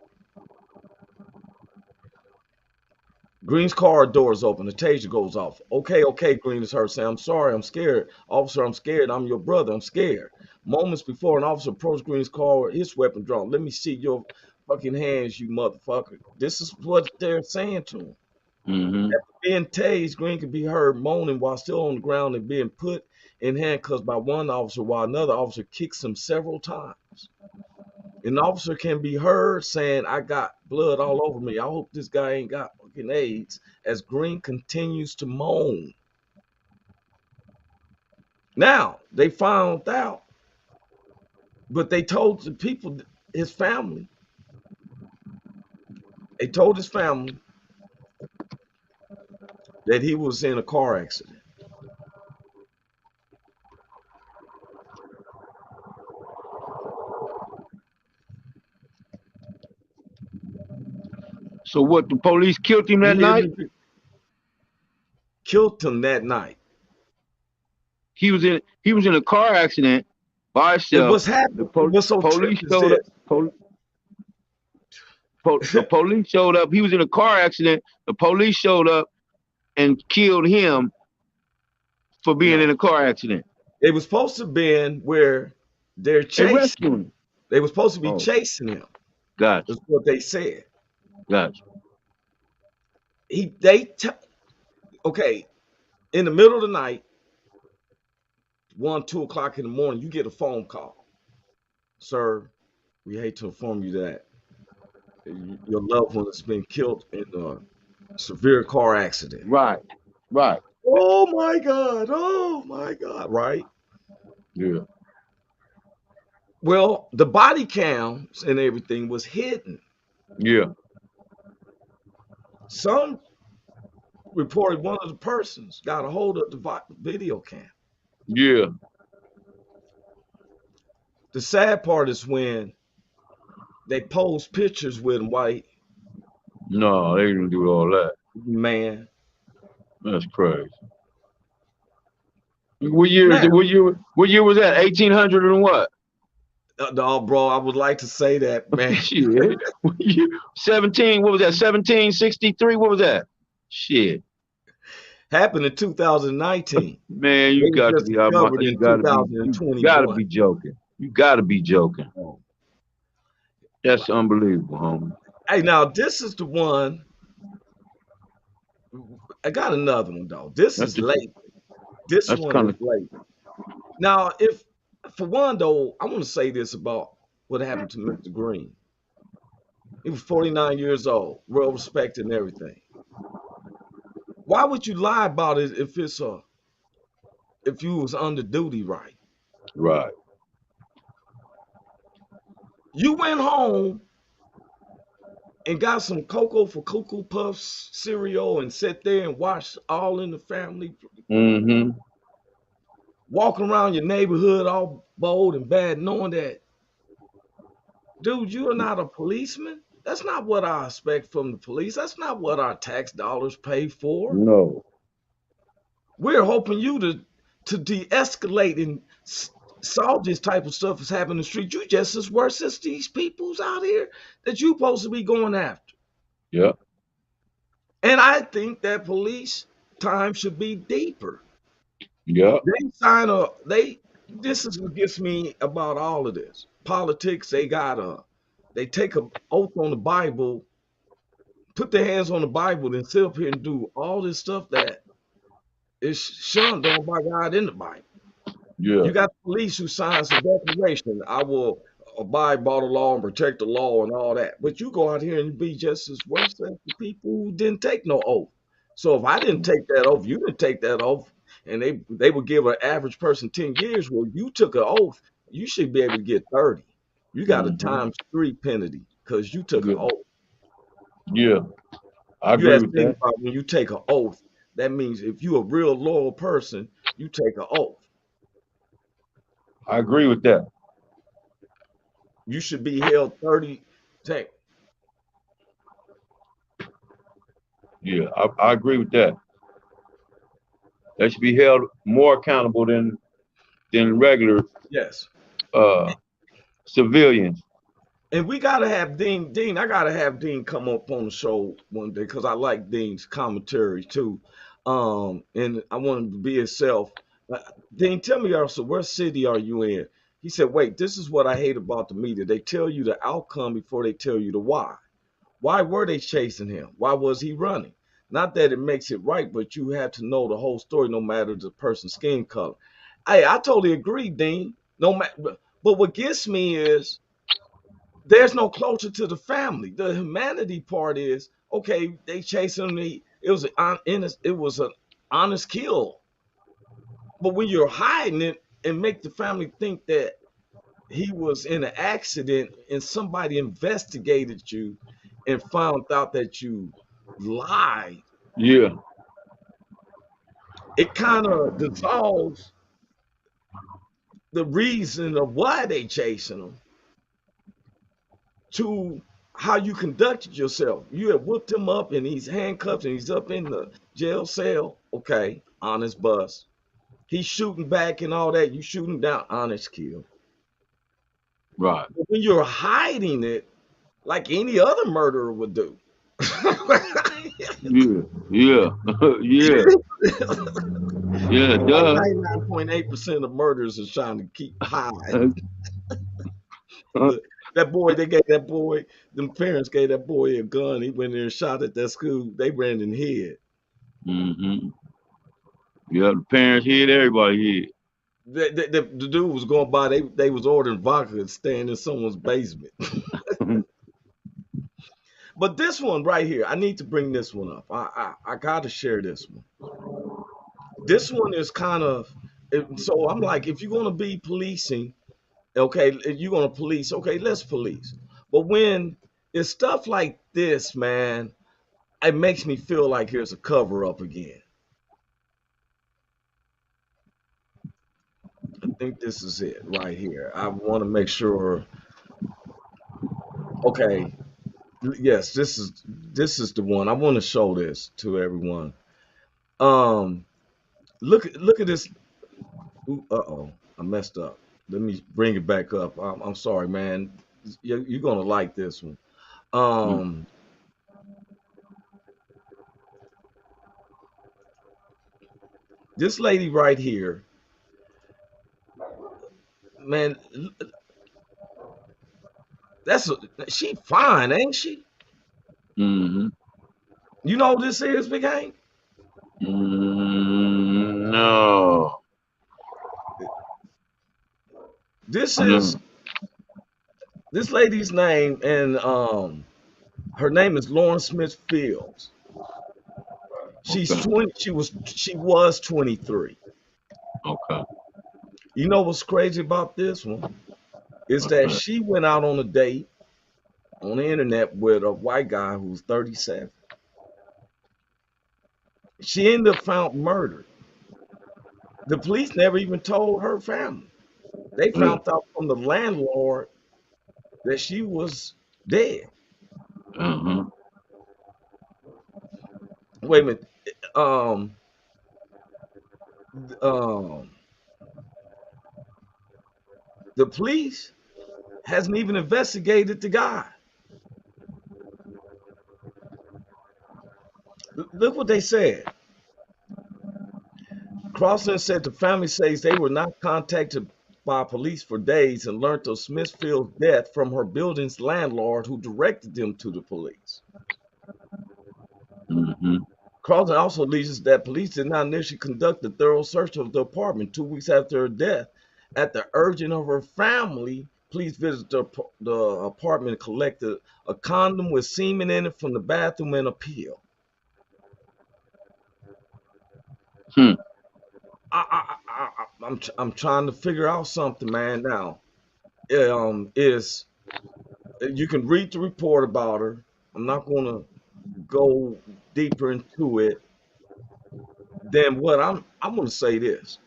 Green's car doors open. The taser goes off. Okay, Green is hurt. Say, I'm sorry, I'm scared. Officer, I'm scared. I'm your brother. I'm scared. Moments before, an officer approached Green's car with his weapon drawn. Let me see your fucking hands, you motherfucker. This is what they're saying to him.
Mm-hmm.
After being tased, Green could be heard moaning while still on the ground and being put in handcuffs by one officer while another officer kicks him several times. An officer can be heard saying, I got blood all over me. I hope this guy ain't got fucking AIDS, as Green continues to moan. Now, they found out, but they told the people, his family, they told his family that he was in a car accident.
So what? The police killed him that
You hear
night.
me? Killed him that night.
He was in a car accident by
And
himself.
what's happening? What's so
Police
trippy is
showed up.
this.
The police showed up. He was in a car accident. The police showed up and killed him for being in a car accident.
It was supposed to be where they're
They
chasing.
rescued him.
They were supposed to be
Oh.
chasing him.
Gotcha.
That's what they said.
Gotcha.
Okay, in the middle of the night, 1, 2 o'clock in the morning, you get a phone call. Sir, we hate to inform you that your loved one has been killed in a severe car accident.
Right.
Oh my God, right?
Yeah.
Well, the body cams and everything was hidden.
Yeah.
Some reported one of the persons got a hold of the video cam.
Yeah.
The sad part is when they post pictures with him, white
No, they didn't do all that.
man.
That's crazy. What year is
Now,
it? What year was that? 1800 and what?
no, bro, I would like to say that, man.
Shit. 17. What was that? 1763. What was that? Shit.
Happened in 2019.
Man, you got to be out my, you got to be joking. You got to be joking.
Oh.
That's unbelievable, homie.
Hey, now this is the one. I got another one though. This
That's
is
the
late. This
that's
one
kind
is
of
late. Now, if for one though, I want to say this about what happened to Mr. Green. He was 49 years old, well respected and everything. Why would you lie about it if you was under duty right?
right.
You went home and got some Cocoa for Cocoa Puffs cereal and sat there and watched All in the Family,
Mm-hmm.
walking around your neighborhood all bold and bad, knowing that, dude, you are not a policeman. That's not what I expect from the police. That's not what our tax dollars pay for.
No.
We're hoping you to de-escalate and solve this type of stuff that's happening in the street. You just as worse as these peoples out here that you supposed to be going after.
Yeah.
And I think that police time should be deeper.
Yeah.
They sign a they. This is what gets me about all of this politics. They take a oath on the Bible, put their hands on the Bible, and sit up here and do all this stuff that is shunned on by God in the Bible.
Yeah.
You got the police who signs a declaration, I will abide by the law and protect the law and all that. But you go out here and be just as worse as the people who didn't take no oath. So if I didn't take that oath, you didn't take that oath, and they would give an average person 10 years. Well, you took an oath, you should be able to get 30. You got a
Mm-hmm.
times three penalty because you took an
Yeah.
oath.
Yeah. I
You
agree
have to
with
think
that.
about when you take an oath, that means if you're a real loyal person, you take an oath.
I agree with that.
You should be held 30. Take
Yeah. I agree with that. They should be held more accountable than regular
yes.
uh civilians.
And we gotta have Dean. Dean, I gotta have Dean come up on the show one day because I like Dean's commentary too. And I want him to be himself. Uh, Dean, tell me also, what city are you in? He said, wait, this is what I hate about the media. They tell you the outcome before they tell you the why. Why were they chasing him? Why was he running? Not that it makes it right, but you have to know the whole story, no matter the person's skin color. I totally agree, Dean. No matter, but what gets me is there's no closure to the family. The humanity part is okay. They chased him. It was it was an honest kill. But when you're hiding it and make the family think that he was in an accident and somebody investigated you and found out that you lied,
Yeah.
it kind of dissolves the reason of why they chasing him to how you conducted yourself. You have whooped him up and he's handcuffed and he's up in the jail cell. Okay, honest bust. He's shooting back and all that. You shooting down, honest kill.
Right.
But when you're hiding it, like any other murderer would do.
Yeah. Yeah. Yeah. Yeah.
Like
Duh.
99.8% of murders are trying to keep hide. That boy, they gave that boy, them parents gave that boy a gun. He went there and shot at that school. They ran and hid.
Mm-hmm. Yeah. The parents hid. Everybody hid.
The dude was going by. They was ordering vodka and staying in someone's basement. But this one right here, I need to bring this one up. I got to share this one. This one is kind of so. I'm like, if you're gonna be policing, okay, if you're gonna police, okay, let's police. But when it's stuff like this, man, it makes me feel like here's a cover up again. I think this is it right here. I want to make sure. Okay, yes, this is the one. I want to show this to everyone. Um, look at this. Uh-oh, I messed up. Let me bring it back up. I'm sorry, man. You're gonna like this one. Um, this lady right here, man. That's she fine, ain't she?
Mm-hmm.
You know who this is, Big Hank?
No.
This is
No.
this lady's name, and her name is Lauren Smith Fields. She's
Okay.
20. She was 23.
Okay.
You know what's crazy about this one is
What's
that
that?
she went out on a date on the internet with a white guy who's 37. She ended up found murdered. The police never even told her family. They
Yeah.
found out from the landlord that she was dead.
Uh-huh.
Wait a minute. Um, um, the police hasn't even investigated the guy. Look what they said. Crossland said the family says they were not contacted by police for days and learned of Smithfield's death from her building's landlord who directed them to the police.
Mm-hmm.
Crossland also alleges that police did not initially conduct a thorough search of the apartment 2 weeks after her death. At the urging of her family, police visited the apartment and collected a condom with semen in it from the bathroom and a pill.
Hmm.
I'm trying to figure out something, man. Now, is you can read the report about her. I'm not going to go deeper into it than what I'm going to say this.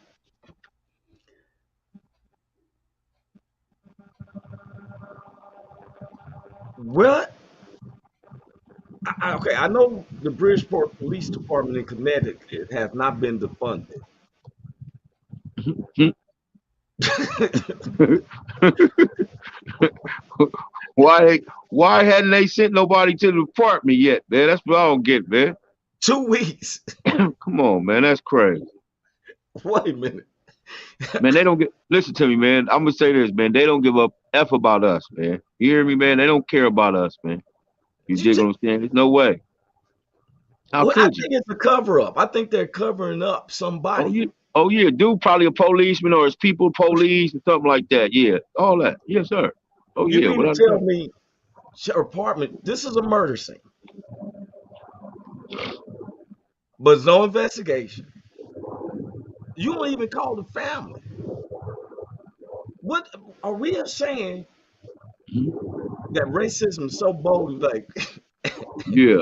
What? Okay, I know the Bridgeport Police Department in Connecticut has not been defunded.
why why hadn't they sent nobody to the department yet, man? That's what I don't get, man.
2 weeks.
Come on, man. That's crazy.
Wait a minute.
Man, they don't get listen to me, man. I'm gonna say this, man. They don't give a F about us, man. You hear me, man? They don't care about us, man. You
You
dig
t-
what I'm saying? There's no way. How
well, I
could you?
think it's a cover up. I think they're covering up somebody.
Oh yeah, dude probably a policeman or his people police or something like that. Yeah. All that. Yes, sir. Oh
You
yeah,
mean to
without a
tell
doubt.
me her apartment, this is a murder scene, but there's no investigation. You don't even call the family. What are we saying that racism is so bold, like
Yeah.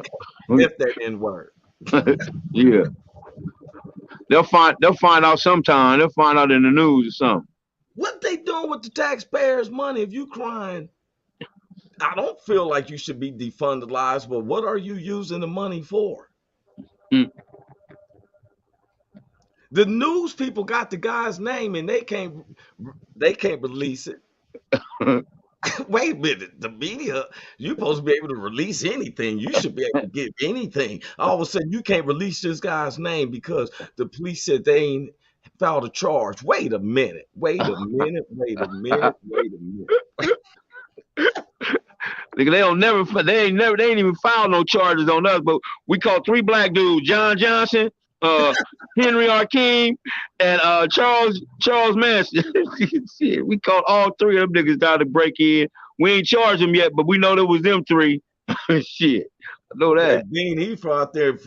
if that N word?
Yeah. They'll find out sometime. They'll find out in the news or something.
What they doing with the taxpayers' money? If you crying, I don't feel like you should be defunded lives, but what are you using the money for?
Mm.
The news people got the guy's name and they can't release it. Wait a minute, the media, you're supposed to be able to release anything. You should be able to get anything. All of a sudden, you can't release this guy's name because the police said they ain't filed a charge. Wait a minute. Wait a minute. Wait a minute. Wait a minute.
Nigga, they ain't even filed no charges on us, but we caught three black dudes, John Johnson, uh, Henry Arkeem, and Charles Manson. Shit, we caught all three of them niggas down to break in. We ain't charged them yet, but we know there was them three. Shit. I know
Yeah,
that.
Dean, he from out there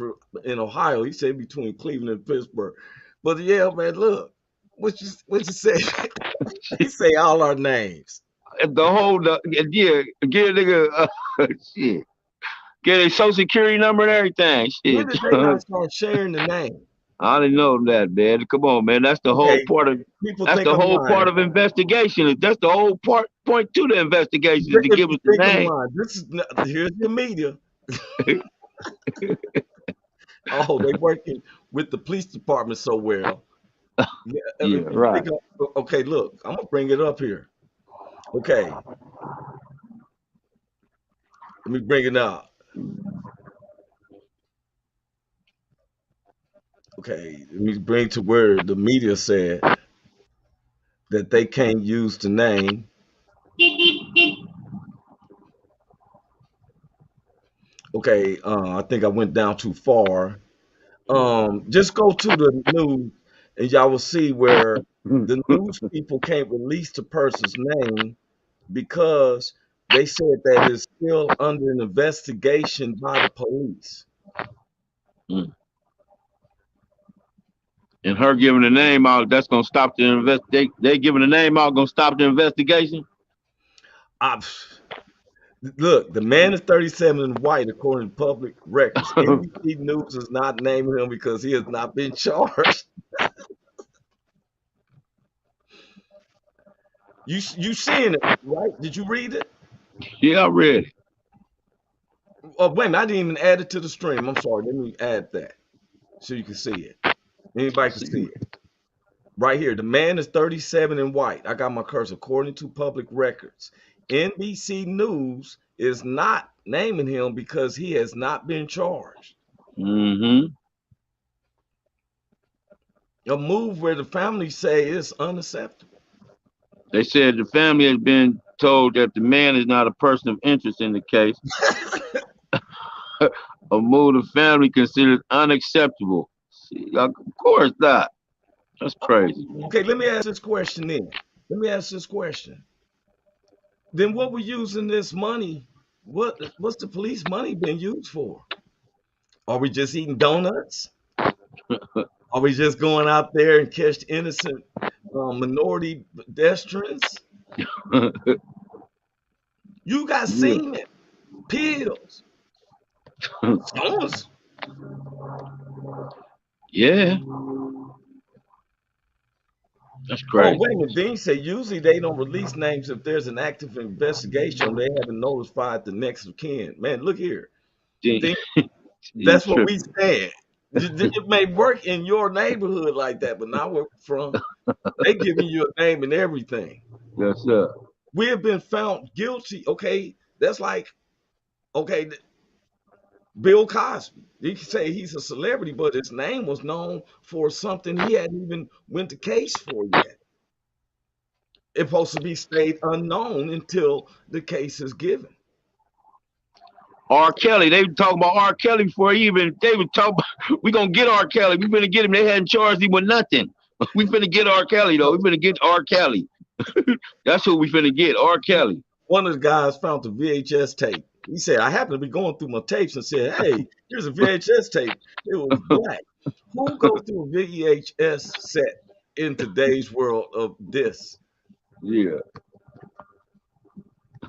in Ohio. He said between Cleveland and Pittsburgh. But yeah, man, look, what you say? He say all our names.
Yeah, get a nigga shit. Get a social security number and everything.
When
Shit.
did they not start sharing the name?
I didn't know that, man. Come on, man.
Okay, people
That's
think
the
I'm
whole part
lying.
of investigation. That's the whole point to the investigation is to
If
give
you
us the
think I'm
name.
lying, here's the media. Oh, they working with the police department so well. Yeah,
Yeah,
if you
right.
think okay, look, I'm gonna bring it up here. Okay, let me bring it up. Okay, let me bring to where the media said that they can't use the name. Okay, I think I went down too far. Just go to the news and y'all will see where the news people can't release the person's name because they said that it's still under an investigation by the police.
Mm. And her giving the name out, that's gonna stop the They giving the name out, gonna stop the investigation.
I, look, the man is 37 and white, according to public records. NBC News is not naming him because he has not been charged. You seeing it, right? Did you read it?
Yeah, I read it.
Oh, wait a minute, I didn't even add it to the stream. I'm sorry. Let me add that so you can see it. Anybody can see it. Right here. The man is 37 and white. I got my cursor. According to public records, NBC News is not naming him because he has not been charged.
Mm-hmm.
A move where the family say is unacceptable.
They said the family has been told that the man is not a person of interest in the case. A move the family considers unacceptable. See, of course not. That's crazy.
Okay, let me ask this question then. Let me ask this question. Then what we're using this money, what's the police money been used for? Are we just eating donuts? Are we just going out there and catch innocent minority pedestrians? You got
Yeah.
semen, pills, stones.
Yeah, that's
Oh,
crazy.
wait a minute. Dean said usually they don't release names if there's an active investigation. They haven't notified the next of kin. Man, look here.
He,
Dean,
he
that's what we
tripping.
saying. It may work in your neighborhood like that, but not where we're from. They giving you a name and everything.
Yes, sir.
We have been found guilty. Okay, that's like okay, Bill Cosby. You can say he's a celebrity, but his name was known for something he hadn't even went to case for yet. It's supposed to be stayed unknown until the case is given.
R. Kelly. They were talking about R. Kelly before he even. They were talking about we gonna get R. Kelly. We finna get him. They hadn't charged him with nothing. We finna get R. Kelly though. We finna get R. Kelly. That's who we finna get. R. Kelly.
One of the guys found the VHS tape. He said, I happened to be going through my tapes and said, hey, here's a VHS tape. It was black. Who goes through a VHS set in today's world of this?
Yeah.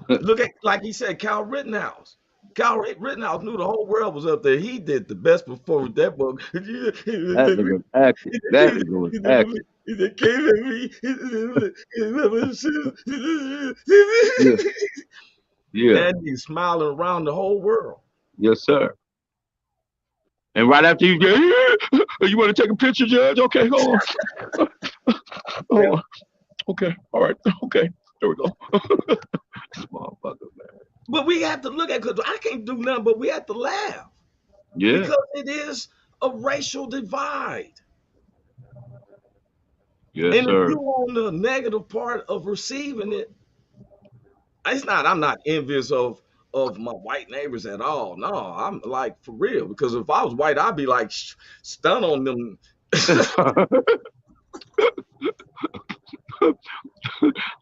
Look at, like he said, Cal Rittenhouse. Cal Rittenhouse knew the whole world was up there. He did the best before that book.
That nigga was acting. That nigga was acting.
He came at me.
Yeah. Yeah.
And he's smiling around the whole world.
Yes, sir. And right after you get, you want to take a picture, Judge? Okay, hold on. Hold on. Okay, all right. Okay, there we go. This motherfucker, man.
But we have to look at because I can't do nothing, but we have to laugh
Yeah.
because it is a racial divide.
Yes,
And if
sir.
you're on the negative part of receiving it, it's not. I'm not envious of my white neighbors at all. No, I'm like for real because if I was white, I'd be like stun on them.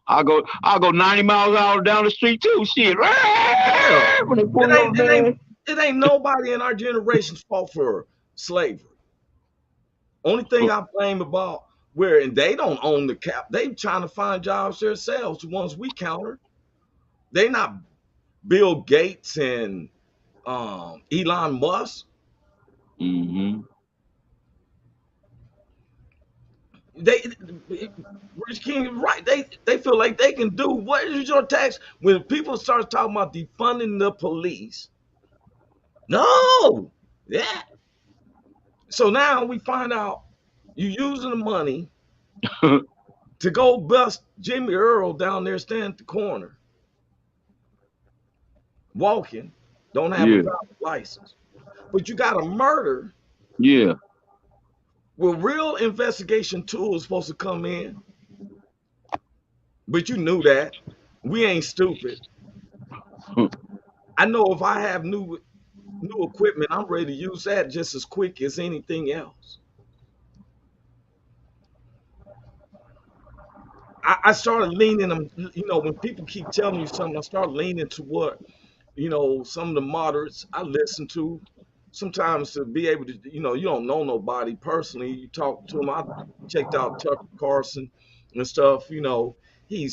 I'll go 90 miles an hour down the street too. Shit.
Yeah.
When they pull
It
me
ain't,
over
it ain't
there.
it ain't nobody in our generation's fault for slavery. Only thing I blame about where and they don't own the cap, they trying to find jobs themselves, the ones we counter. They not Bill Gates and Elon Musk.
Mm-hmm.
They Rich King is right. They feel like they can do what is your tax when people start talking about defunding the police. No, yeah. So now we find out you using the money to go bust Jimmy Earl down there standing at the corner, walking, don't have a
Yeah.
driver's license. But you got a murder
Yeah.
where real investigation tools supposed to come in, but you knew that. We ain't stupid. I know if I have new new equipment, I'm ready to use that just as quick as anything else. I started leaning them, when people keep telling you something, I start leaning to what, some of the moderates I listen to. Sometimes to be able to, you don't know nobody personally. You talk to them. I checked out Tucker Carlson and stuff. He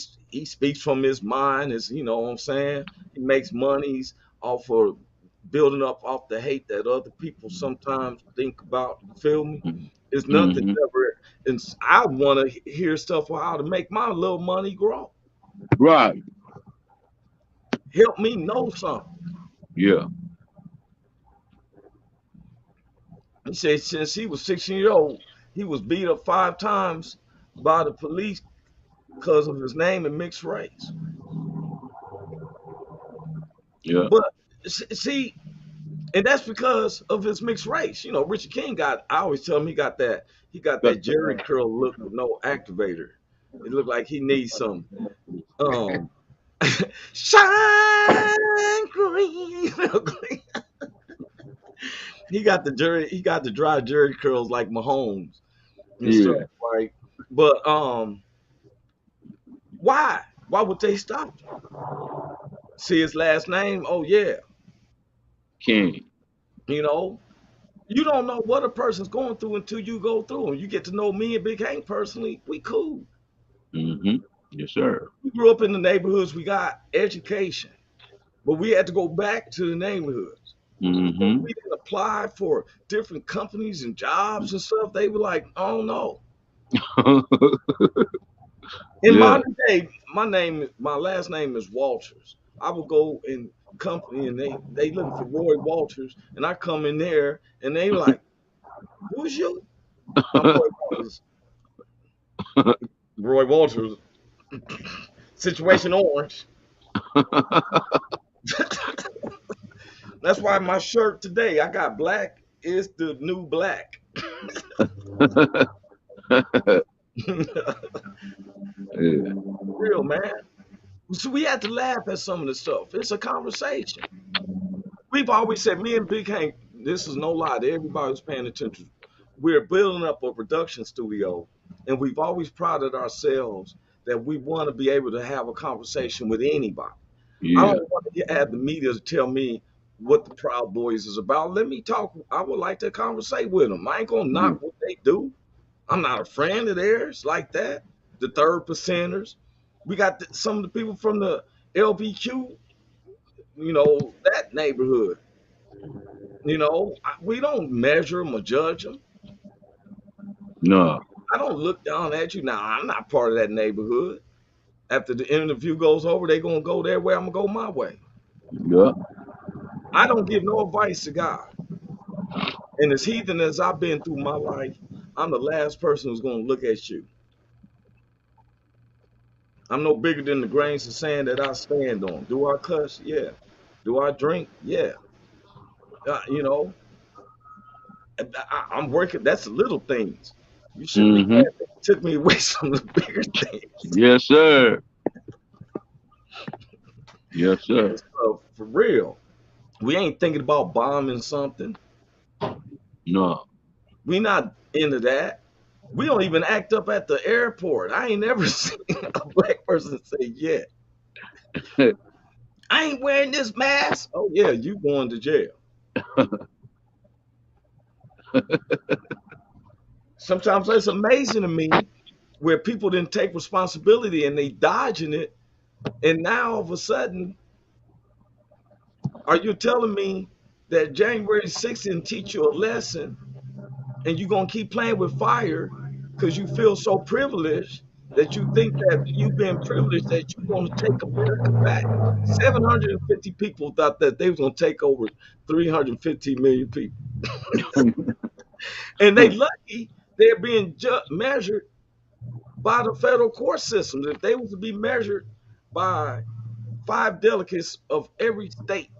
speaks from his mind. What I'm saying. He makes monies off of building up off the hate that other people sometimes think about. You feel me? It's nothing
Mm-hmm.
ever. And I want to hear stuff on how to make my little money grow.
Right.
Help me know something.
Yeah.
He said since he was 16 years old, he was beat up 5 times by the police because of his name and mixed race.
Yeah.
But see, and that's because of his mixed race. Richard King I always tell him he got that Jerry curl look with no activator. It looked like he needs some um shine green. He got the dry Jerry curls like Mahomes and stuff,
Yeah.
right? But why? Why would they stop you? See his last name? Oh yeah.
King.
You know, you don't know what a person's going through until you go through them. You get to know me and Big Hank personally. We cool.
Mm-hmm. Yes, sir.
We grew up in the neighborhoods. We got education, but we had to go back to the neighborhoods. When
Mm-hmm.
we didn't apply for different companies and jobs and stuff, they were like, "Oh no." In
Yeah.
modern day, my last name is Walters. I would go in company and they looking for Roy Walters, and I come in there and they like, "Who's you?" I'm Roy Walters. Roy Walters. Situation orange. That's why my shirt today I got black is the new black.
Yeah.
Real man. So we had to laugh at some of the stuff. It's a conversation. We've always said, me and Big Hank, this is no lie to everybody who's paying attention. We're building up a production studio, and we've always prided ourselves that we want to be able to have a conversation with anybody. I
Yeah.
don't want to have the media to tell me what the Proud Boys is about. Let me talk. I would like to conversate with them. I ain't gonna knock what they do. I'm not a friend of theirs like that. The third percenters. We got some of the people from the LBQ, that neighborhood. We don't measure them or judge them.
No.
I don't look down at you. Now, I'm not part of that neighborhood. After the interview goes over, they're going to go their way. I'm going to go my way.
Yeah.
I don't give no advice to God. And as heathen as I've been through my life, I'm the last person who's going to look at you. I'm no bigger than the grains of sand that I stand on. Do I cuss? Yeah. Do I drink? Yeah. Uh, you know, I'm working. That's the little things. You shouldn't be
Mm-hmm.
glad that it took me away from the bigger things.
Yes, sir. Yes, sir.
So for real, we ain't thinking about bombing something.
No.
We not into that. We don't even act up at the airport. I ain't never seen a black person say, "Yeah, I ain't wearing this mask." Oh yeah, you going to jail. Sometimes it's amazing to me where people didn't take responsibility and they dodging it, and now all of a sudden, are you telling me that January 6th didn't teach you a lesson, and you're gonna keep playing with fire because you feel so privileged that you think that you've been privileged that you want to take America back? 750 people thought that they was gonna take over 350 million people, and they lucky they're being measured by the federal court system. If they was to be measured by 5 delegates of every state,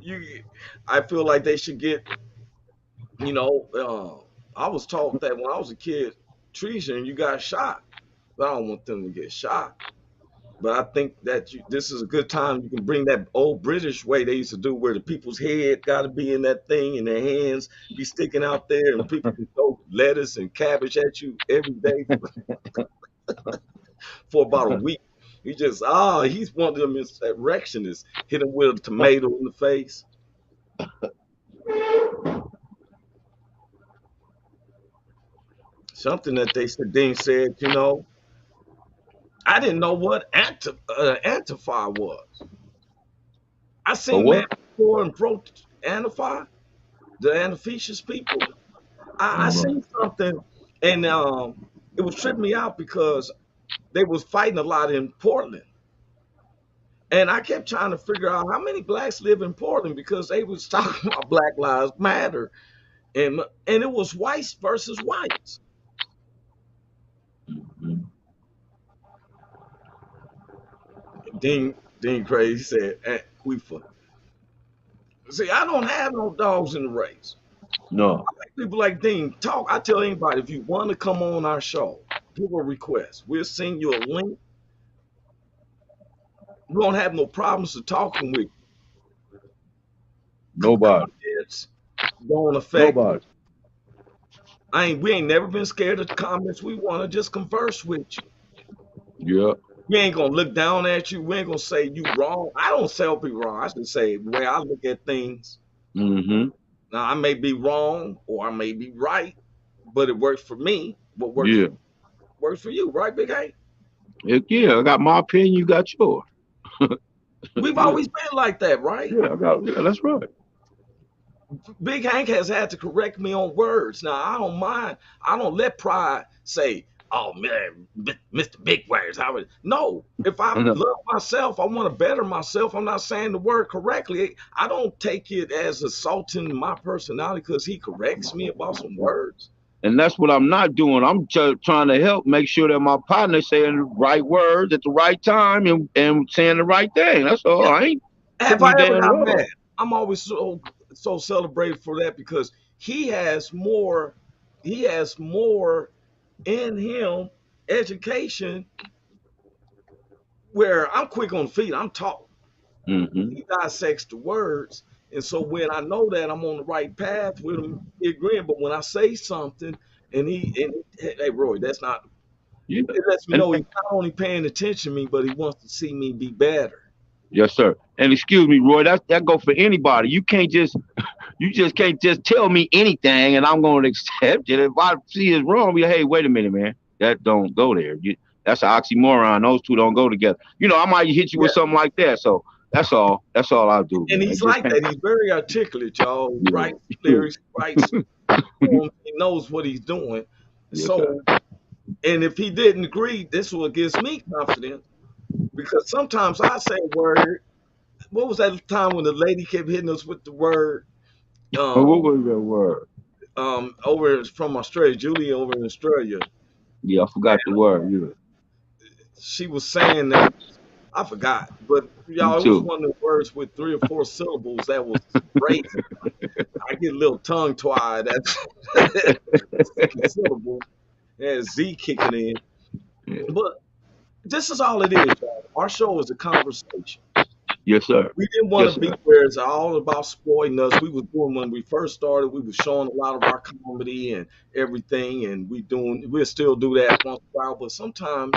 you, I feel like they should get. I was taught that when I was a kid, treason, you got shot. But I don't want them to get shot. But I think that this is a good time. You can bring that old British way they used to do, where the people's head got to be in that thing and their hands be sticking out there, and people can throw lettuce and cabbage at you every day for about a week. He just he's one of them insurrectionists. Hit him with a tomato in the face. Something that they said, Dean said, I didn't know what Antifa was. I
Or
seen man
what?
before and pro Antifa, the Antificious people. I seen something, and it was tripping me out because they was fighting a lot in Portland, and I kept trying to figure out how many blacks live in Portland because they was talking about Black Lives Matter, and it was whites versus whites. Dean Crazy said, Queefer. See, I don't have no dogs in the race.
No.
People like Dean talk. I tell anybody, if you want to come on our show, give a request. We'll send you a link. We don't have no problems to talking with you.
Nobody.
Comments don't affect.
Nobody.
We ain't never been scared of the comments. We want to just converse with you.
Yeah.
We ain't gonna look down at you. We ain't gonna say you wrong. I don't tell people wrong. I just say the way I look at things.
Mm-hmm.
Now I may be wrong or I may be right, but it works for me. What
Yeah.
works for you, right, Big A?
Heck yeah. I got my opinion. You got yours.
We've
Yeah.
always been like that, right?
Yeah. Yeah. That's right.
Big Hank has had to correct me on words. Now I don't mind. I don't let pride say, "Oh man, Mr. Big Words." No. If I
No.
love myself, I want to better myself. I'm not saying the word correctly. I don't take it as assaulting my personality because he corrects me about some words.
And that's what I'm not doing. I'm just trying to help make sure that my partner's saying the right words at the right time and saying the right thing. That's all.
Yeah.
I ain't
Have
putting
I
you
ever
down at
got mad?
all.
I'm always so celebrated for that because he has more. He has more in him education where I'm quick on the feet. I'm taught.
Mm-hmm.
He dissects the words. And so when I know that I'm on the right path with him, he agreeing. But when I say something hey Roy, that's not,
Yeah.
it lets me
And
know he's not only paying attention to me, but he wants to see me be better.
yes, sir. And excuse me, Roy, that go for anybody. You just can't just tell me anything and I'm gonna accept it. If I see it's wrong, be like, hey, wait a minute, man. That don't go there. That's an oxymoron. Those two don't go together. I might hit you
Yeah.
with something like that. So that's all. That's all I do,
And
man. It
he's
just
like
can't.
that. He's very articulate, y'all. He
Yeah.
writes lyrics, writes poems. He knows what he's doing.
Yes, sir.
So, and if he didn't agree, this is what gives me confidence because sometimes I say a word. What was that time when the lady kept hitting us with the word?
But
Um,
what was that word?
over from Australia, Julie over in Australia,
Yeah, I forgot the word. Yeah.
she was saying that I forgot, but
Me
y'all, it was
too.
one of the words with 3 or 4 syllables that was crazy. I get a little tongue tied at the second syllable, and Z kicking in.
Yeah.
But this is all it is, y'all. Our show is a conversation.
Yes, sir.
We didn't want
Yes,
to be
sir.
where it's all about spoiling us. We was doing when we first started. We was showing a lot of our comedy and everything, and we'll still do that once in a while. But sometimes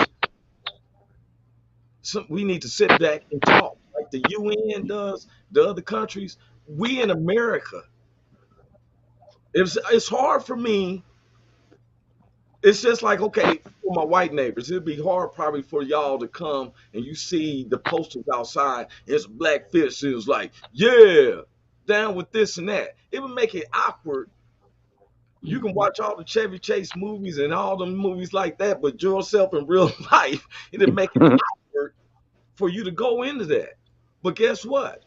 we need to sit back and talk, like the UN does, the other countries. We in America, it's hard for me. It's just like, okay, for my white neighbors, it'd be hard probably for y'all to come and you see the posters outside. It's black fish. And it's like, yeah, down with this and that. It would make it awkward. You can
Mhm.
watch all the Chevy Chase movies and all the movies like that, but yourself in real life, it'd make it awkward for you to go into that. But guess what?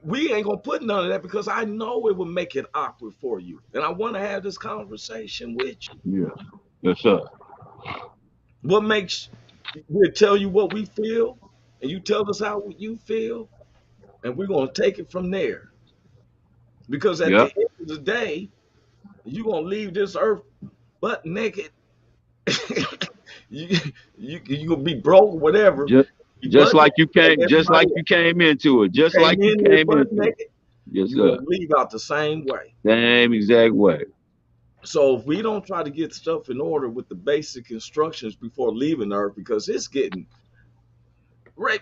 We ain't gonna put none of that because I know it would make it awkward for you. And I want to have this conversation with you.
Yeah. Yes, sir.
What makes we'll tell you what we feel, and you tell us how you feel, and we're gonna take it from there. Because at the
Yeah.
end of the day, you're gonna leave this earth butt naked. you you gonna be broke, whatever.
Just,
Be
Just
butt
like you
naked like
came, just
everybody
like
else.
you came into it,
You
just
came
like you
in there
came
butt
into it.
naked,
Yes,
you're
sir.
gonna leave out the same way.
Same exact way.
So if we don't try to get stuff in order with the basic instructions before leaving Earth, because it's getting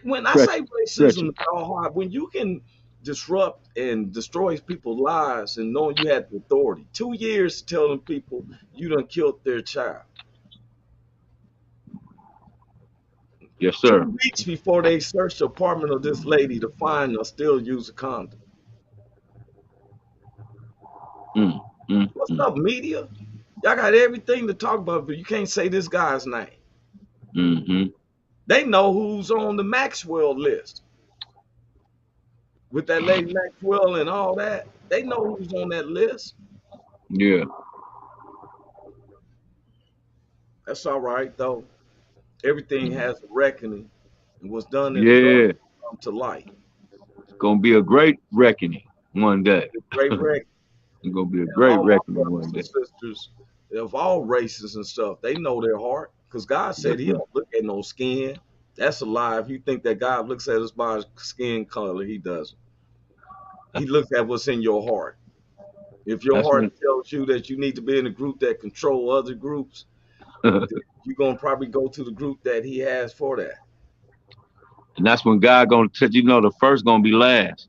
when I say
Treacherous,
racism
treacherous.
is all hard, when you can disrupt and destroy people's lives and knowing you had the authority, 2 years telling people you done killed their child,
Yes,
two
sir.
weeks before they searched the apartment of this lady to find her still use a condom.
Mm,
What's
mm.
up, media? Y'all got everything to talk about, but you can't say this guy's name.
Mm-hmm.
They know who's on the Maxwell list with that lady Maxwell and all that. They know who's on that list.
Yeah.
That's all right, though. Everything
Mm.
has a reckoning, and what's done in the dark
Yeah.
will come to light.
It's gonna be a great reckoning one day.
It's a great reckoning.
It's gonna be a
And
great
all my
reckoning one
brothers and
day.
sisters of all races and stuff, they know their heart because God
Yes,
said He
sir.
don't look at no skin. That's a lie. If you think that God looks at us by his skin color, He doesn't. He looks at what's in your heart. If your
That's
heart
when
tells you that you need to be in a group that control other groups,
and
then you're gonna probably go to the group that He has for that.
that's when God gonna tell you know the first gonna be last.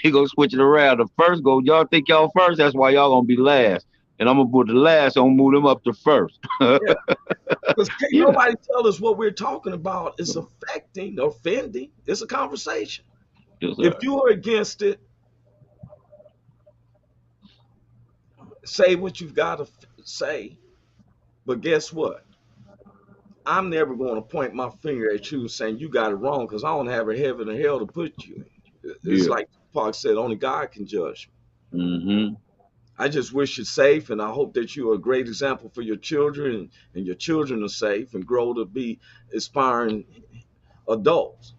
He gonna switch it around. The first go, y'all think y'all first, that's why y'all gonna be last. And I'm gonna put the last, I'm gonna move them up to first.
Yeah, because can't
Yeah.
nobody tell us what we're talking about is affecting, offending. It's a conversation.
Yes,
If
sir.
you are against it, say what you've got to say. But guess what? I'm never going to point my finger at you saying you got it wrong because I don't have a heaven or hell to put you in. It's
Yeah.
like Tupac said, only God can judge me.
Mm-hmm.
I just wish you're safe, and I hope that you're a great example for your children, and your children are safe and grow to be aspiring adults.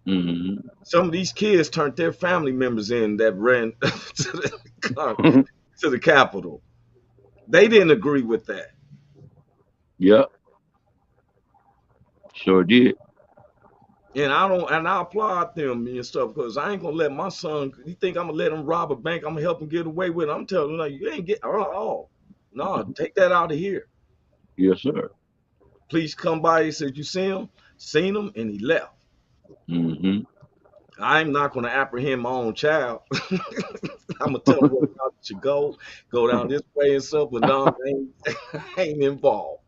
Mm-hmm.
Some of these kids turned their family members in that ran to the Capitol. They didn't agree with that.
Yep. Sure did.
And I don't, and I applaud them and stuff because I ain't gonna let my son. You think I'm gonna let him rob a bank? I'm gonna help him get away with it. I'm telling him, like, you ain't get. Oh, no, take that out of here.
Yes, sir.
Please come by. He said, you see him? Seen him, and he left.
Mm-hmm.
I'm not gonna apprehend my own child. I'm gonna tell him what route you should go down this way and stuff. But no, I ain't involved.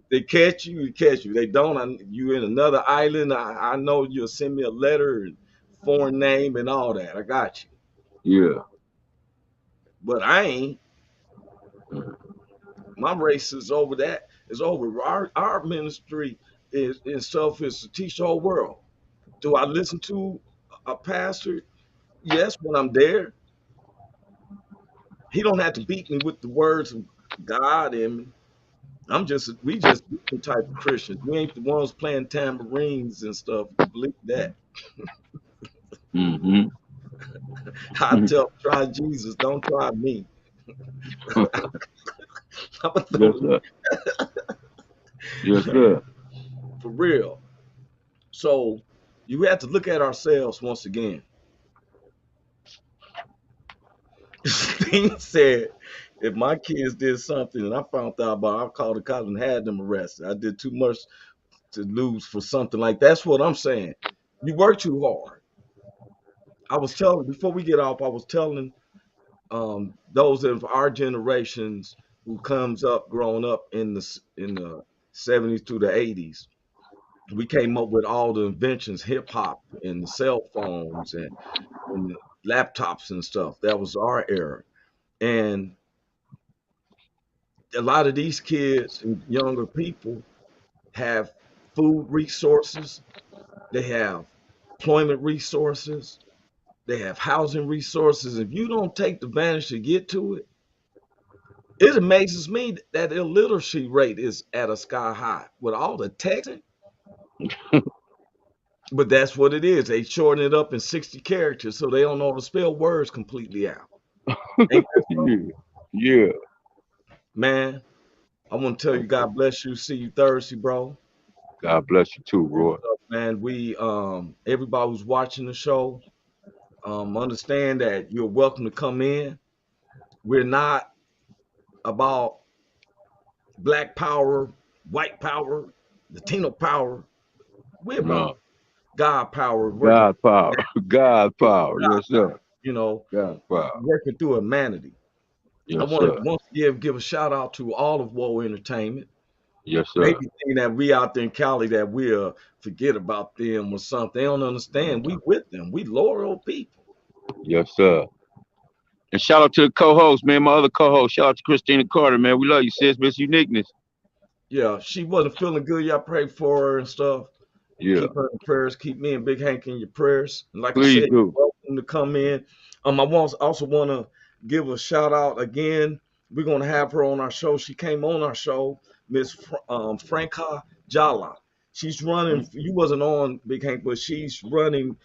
They catch you, you catch you. They don't. You in another island. I know you'll send me a letter and foreign name and all that. I got you.
Yeah.
But I ain't. My race is over. That is over. Our ministry is and stuff is to teach the whole world. Do I listen to a pastor? Yes, when I'm there. He don't have to beat me with the words of God in me. We just different type of Christians. We ain't the ones playing tambourines and stuff. You believe that?
Mm-hmm.
I tell try Jesus, don't try me. I'm gonna
Yes,
throw
sir. Yes,
it
sir.
for real. So you have to look at ourselves once again. Steve said, if my kids did something and I found out about it, I called the cops and had them arrested. I did too much to lose for something like that's what I'm saying. You work too hard. I was telling before we get off, I was telling those of our generations who comes up growing up in the 70s to the 80s. We came up with all the inventions, hip hop and the cell phones and the laptops and stuff. That was our era. And a lot of these kids and younger people have food resources, they have employment resources, they have housing resources. If you don't take the advantage to get to it, it amazes me that illiteracy rate is at a sky high with all the texting. But that's what it is. They shorten it up in 60 characters so they don't know how to spell words completely out. Ain't that something?
Yeah. Yeah.
Man, I want to tell you, God bless you. See you Thursday, bro.
God bless you too, Roy.
Man, we everybody who's watching the show, understand that you're welcome to come in. We're not about black power, white power, Latino power. We're about
No.
God power, working,
God power. God power. Yes, sir.
you know,
God power.
working through humanity. I
Yes,
want
sir.
to once give a shout out to all of Woe Entertainment.
Yes,
They
sir.
be thinking that we out there in Cali that we'll forget about them or something. They don't understand. We with them. We loyal people.
Yes, sir. And shout out to the co-host, man. My other co-host. Shout out to Christina Carter, man. We love you, sis. Miss Uniqueness.
Yeah, she wasn't feeling good. Y'all pray for her and stuff.
Yeah.
Keep her in prayers. Keep me and Big Hank in your prayers. And like I
Please
said, you're
do.
welcome to come in. Also want to give a shout out again. We're gonna have her on our show. She came on our show, Miss Franca Jala. She's running. You wasn't on Big Hank, but she's running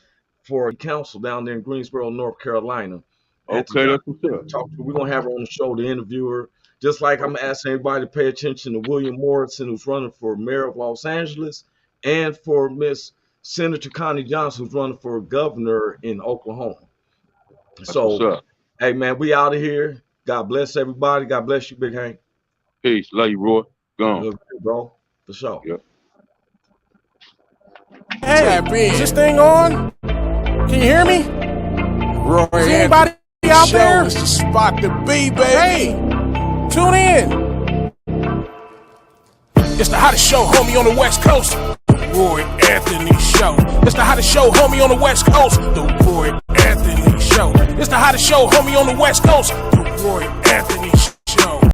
for council down there in Greensboro, North Carolina. At the
Okay, that's what's up.
talk to her. We're gonna have her on the show to interview her. Just like I'm asking everybody to pay attention to William Morrison, who's running for mayor of Los Angeles, and for Miss Senator Connie Johnson, who's running for governor in Oklahoma.
That's
So,
what's up.
hey man, we out of here. God bless everybody. God bless you, Big Hank.
Peace. Love you, Roy. Gone.
Good, bro. For sure.
Yep.
Hey, is this thing on? Can you hear me?
Roy
Is anybody out
show
there?
is the spot to be, baby.
Hey, tune in.
It's the hottest show, homie, on the West Coast. Roy Anthony Show. It's the hottest show, homie, on the West Coast. The Roy Anthony Show. It's the hottest show, homie, on the West Coast. The Roy Anthony